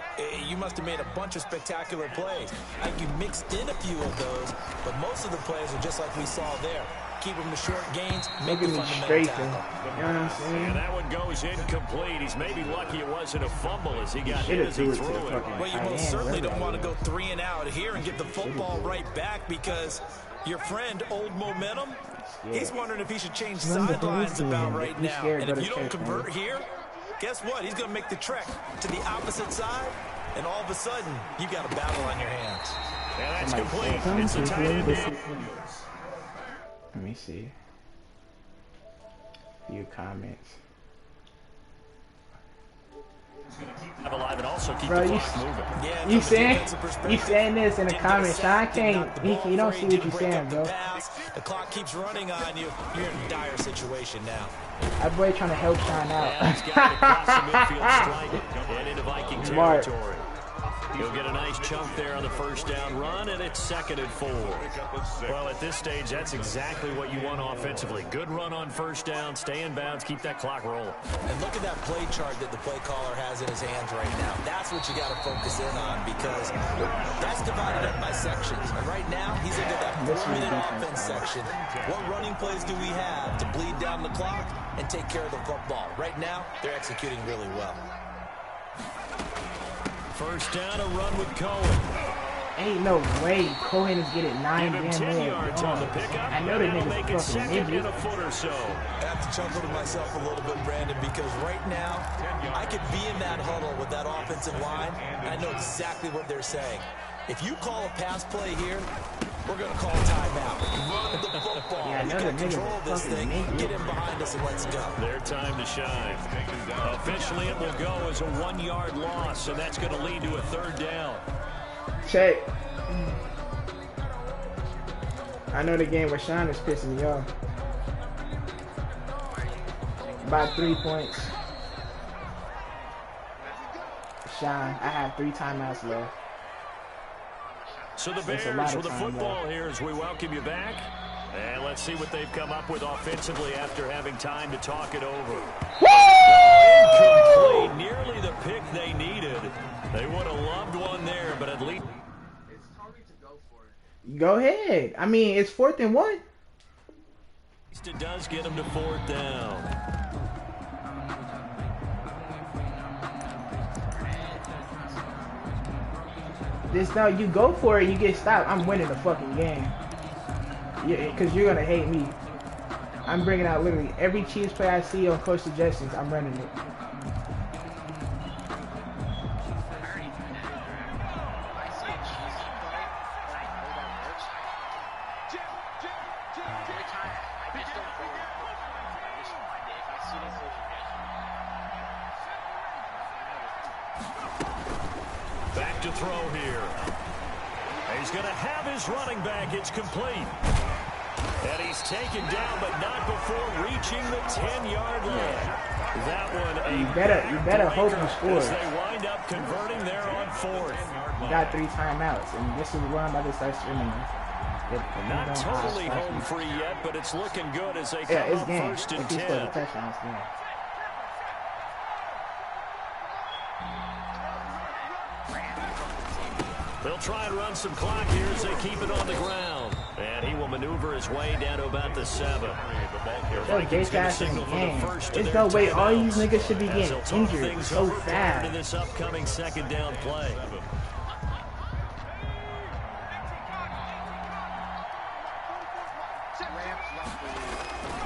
Speaker 6: you must have made a bunch of spectacular plays. I think you mixed in a few of those, but most of the plays are just like we saw there. Keep them to short gains, make the fundamental tackle.
Speaker 2: You know what I'm saying?
Speaker 3: And that one goes incomplete. He's maybe lucky it wasn't a fumble as he got hit as he threw it.
Speaker 6: Well, you most certainly don't want to go 3 and out here and get the football right back, because your friend, Old Momentum, he's wondering if he should change sidelines about right now. And if you don't convert here, guess what? He's going to make the trek to the opposite side, and all of a sudden, you've got a battle on your hands.
Speaker 3: And that's complete. It's a tight end.
Speaker 2: Let me see. Few comments.
Speaker 3: Alive and also keep
Speaker 2: Bro,
Speaker 3: the clock moving.
Speaker 2: Yeah, you saying this in the comments? Sean can't. He don't see what you're saying, bro.
Speaker 6: The clock keeps running on you. You're in a dire situation now.
Speaker 2: That boy trying to help Sean out.
Speaker 3: And into Viking territory. He'll get a nice chunk there on the first down run, and it's 2nd and 4. Well, at this stage, that's exactly what you want offensively. Good run on first down, stay in bounds, keep that clock rolling.
Speaker 6: And look at that play chart that the play caller has in his hands right now. That's what you got to focus in on, because that's divided up by sections. And right now, he's into that 4-minute offense section. What running plays do we have to bleed down the clock and take care of the football? Right now, they're executing really well.
Speaker 3: First down, a run with Cohen.
Speaker 2: Ain't no way Cohen is getting 9 damn
Speaker 3: 10 yards on the pickup.
Speaker 2: I know the nigga's fucking
Speaker 3: midget. A foot or so.
Speaker 6: I have to chuckle to myself a little bit, Brandon, because right now, I could be in that huddle with that offensive line, and I know exactly what they're saying. If you call a pass play here, we're going to call timeout. Run the football.
Speaker 2: Yeah,
Speaker 6: we got control of this thing. Get in behind us and let's go.
Speaker 3: Their time to shine. Officially, it will go as a 1-yard loss, and that's going to lead to a 3rd down.
Speaker 2: Check. I know the game with Sean is pissing me off. By 3 points. Sean, I have 3 timeouts left.
Speaker 3: So the Bears with the football here as we welcome you back. And let's see what they've come up with offensively after having time to talk it over. Incomplete, nearly the pick they needed. They would have loved one there, but at least...
Speaker 2: It's time to go for it. Go ahead. I mean, it's 4th and 1.
Speaker 3: It does get them to 4th down.
Speaker 2: Just now, you go for it, you get stopped. I'm winning the fucking game. Yeah, because you're going to hate me. I'm bringing out literally every Chiefs play I see on Coach Suggestions. I'm running it.
Speaker 3: Back to throw here. He's going to have his running back. It's complete. And he's taken down, but not before reaching the 10-yard line. That one,
Speaker 2: you better hope you score.
Speaker 3: As they wind up converting there on 4th.
Speaker 2: You got 3 timeouts, and this is where I'm about to start streaming.
Speaker 3: Not totally home free yet, but it's looking good as they come up
Speaker 2: game.
Speaker 3: 1st and 10. They'll try and run some clock here as they keep it on the ground. And he will maneuver his way down to about the 7.
Speaker 2: There's no way all these niggas should be getting injured so fast.
Speaker 3: In this upcoming 2nd down play.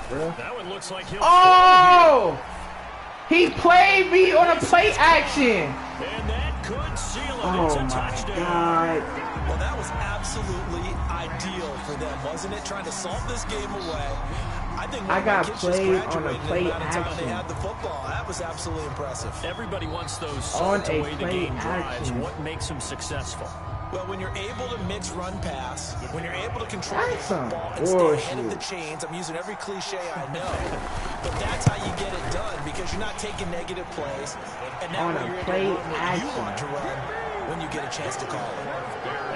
Speaker 3: That one looks like he'll...
Speaker 2: Oh! He played me on a play action.
Speaker 3: And that could seal it.
Speaker 2: Oh
Speaker 3: it's a
Speaker 2: my
Speaker 3: touchdown.
Speaker 2: God.
Speaker 6: Well, that was absolutely ideal for them, wasn't it? Trying to salt this game away. I think
Speaker 2: I got played on a play
Speaker 6: They
Speaker 2: action.
Speaker 6: had the football. That was absolutely impressive.
Speaker 3: Everybody wants those
Speaker 2: On
Speaker 3: to
Speaker 2: a
Speaker 3: way the
Speaker 2: play
Speaker 3: game drives.
Speaker 2: action.
Speaker 3: What makes them successful?
Speaker 6: Well, when you're able to mix run pass, when you're able to control the
Speaker 2: That's some
Speaker 6: football and stay ahead of the
Speaker 2: bullshit.
Speaker 6: chains, I'm using every cliche I know, but that's how you get it done because you're not taking negative plays. And now
Speaker 2: On
Speaker 6: when
Speaker 2: a
Speaker 6: you're able
Speaker 2: play
Speaker 6: to run what you
Speaker 2: action.
Speaker 6: want to run when you get a chance to call it.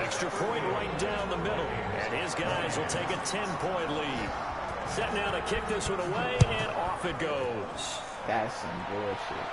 Speaker 3: Extra point right down the middle. And his guys will take a 10-point lead. Set now to kick this one away, and off it goes.
Speaker 2: That's some bullshit.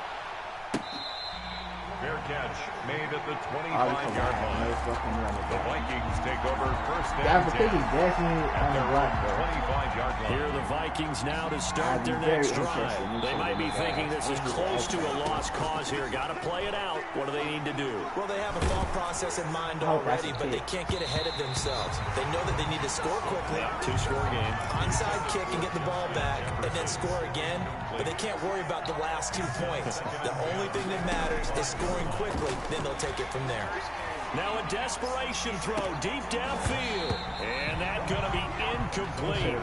Speaker 5: Fair catch made at the
Speaker 2: Oh,
Speaker 5: 25-yard
Speaker 2: no
Speaker 5: line.
Speaker 2: fucking run.
Speaker 5: The Vikings take over first
Speaker 2: Yeah,
Speaker 5: and
Speaker 2: but this
Speaker 5: 10
Speaker 2: is definitely
Speaker 5: at
Speaker 2: on the
Speaker 5: their
Speaker 2: block,
Speaker 5: own
Speaker 2: bro.
Speaker 5: 25-yard line.
Speaker 3: Here are the Vikings now to start
Speaker 2: I'd be
Speaker 3: their
Speaker 2: very
Speaker 3: next
Speaker 2: interested
Speaker 3: drive.
Speaker 2: in
Speaker 3: They might be
Speaker 2: this
Speaker 3: thinking this is
Speaker 2: one.
Speaker 3: close to a lost cause here. Got to play it out. What do they need to do?
Speaker 6: Well, they have a thought process in mind
Speaker 2: Oh, that's
Speaker 6: already,
Speaker 2: a
Speaker 6: but they
Speaker 2: kick.
Speaker 6: can't get ahead of themselves. They know that they need to score quickly.
Speaker 3: Two-score game.
Speaker 6: Onside kick and get the ball back and then score again, but they can't worry about the last 2 points. The only thing that matters is scoring quickly, then they'll take it from there.
Speaker 3: Now a desperation throw deep downfield. And that's going to be incomplete.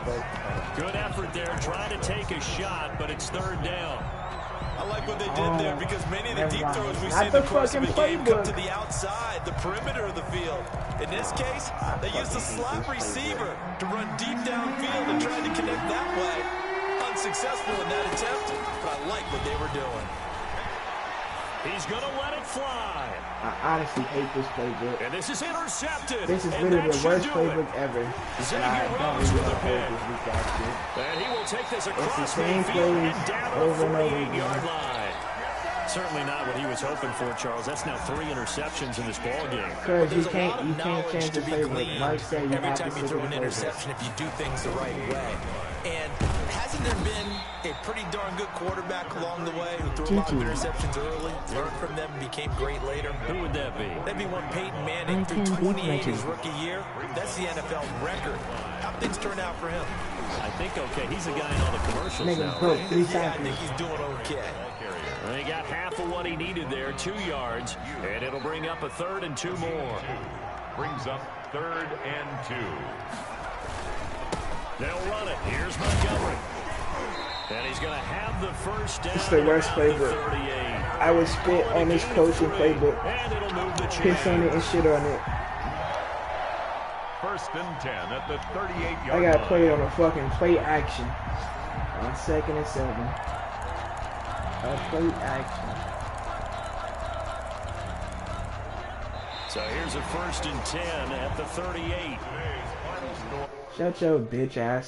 Speaker 3: Good effort there trying to take a shot, but it's third down.
Speaker 6: I like what they did there because many of the deep throws we see
Speaker 2: Not
Speaker 6: in
Speaker 2: the
Speaker 6: the course of a
Speaker 2: fucking
Speaker 6: game come
Speaker 2: playbook.
Speaker 6: to the outside, the perimeter of the field. In this case, they used a slot receiver to run deep downfield and tried to connect that way. Unsuccessful in that attempt, but I like what they were doing.
Speaker 3: He's going to let it fly.
Speaker 2: I honestly hate this playbook.
Speaker 3: And this is intercepted.
Speaker 2: This is
Speaker 3: and
Speaker 2: literally
Speaker 3: that
Speaker 2: the
Speaker 3: should
Speaker 2: worst
Speaker 3: do
Speaker 2: playbook
Speaker 3: it.
Speaker 2: ever.
Speaker 3: Xavier
Speaker 2: And I don't
Speaker 3: Rhodes
Speaker 2: even
Speaker 3: with
Speaker 2: know
Speaker 3: a pick.
Speaker 2: this week after.
Speaker 3: And he will take this
Speaker 2: the
Speaker 3: across
Speaker 2: same
Speaker 3: midfield
Speaker 2: plays
Speaker 3: and down to
Speaker 2: over
Speaker 3: the
Speaker 2: and over
Speaker 3: 48-yard
Speaker 2: again.
Speaker 3: line. Certainly not what he was hoping for, Charles. That's now 3 interceptions in this ball game.
Speaker 2: Because you
Speaker 6: There's a
Speaker 2: can't
Speaker 6: lot of
Speaker 2: change
Speaker 6: knowledge
Speaker 2: the
Speaker 6: to be
Speaker 2: playbook.
Speaker 6: gleaned
Speaker 2: Mike said you
Speaker 6: every
Speaker 2: have
Speaker 6: time
Speaker 2: to
Speaker 6: you
Speaker 2: stick
Speaker 6: throw
Speaker 2: with
Speaker 6: an
Speaker 2: the playbook.
Speaker 6: interception if you do things the right way. And hasn't there been a pretty darn good quarterback along the way who threw a lot of interceptions early, learned from them, and became great later?
Speaker 3: Who would that be?
Speaker 6: That'd be one Peyton Manning threw 28 his rookie year. That's the NFL record. How things turn out for him?
Speaker 3: I think okay. He's the guy in all the commercials
Speaker 2: Nigga
Speaker 3: now.
Speaker 2: broke
Speaker 3: Right?
Speaker 2: 3
Speaker 6: Yeah, I
Speaker 2: tackles.
Speaker 6: think he's doing okay.
Speaker 3: Well, he got half of what he needed there, 2 yards, and it'll bring up a 3rd and 2 more.
Speaker 5: Brings up 3rd and 2.
Speaker 3: They'll run it. Here's Montgomery. And he's going to have the first down.
Speaker 2: It's the worst
Speaker 3: at the
Speaker 2: playbook.
Speaker 3: 38.
Speaker 2: I would spit on this coaching playbook.
Speaker 3: And it'll move the
Speaker 2: Piss on it and shit on it.
Speaker 5: 1st and 10 at the 38-yard
Speaker 2: I
Speaker 5: line.
Speaker 2: got played on a fucking play action. On 2nd and 7. A play action.
Speaker 3: So here's a 1st and 10 at the 38.
Speaker 2: Shut your bitch ass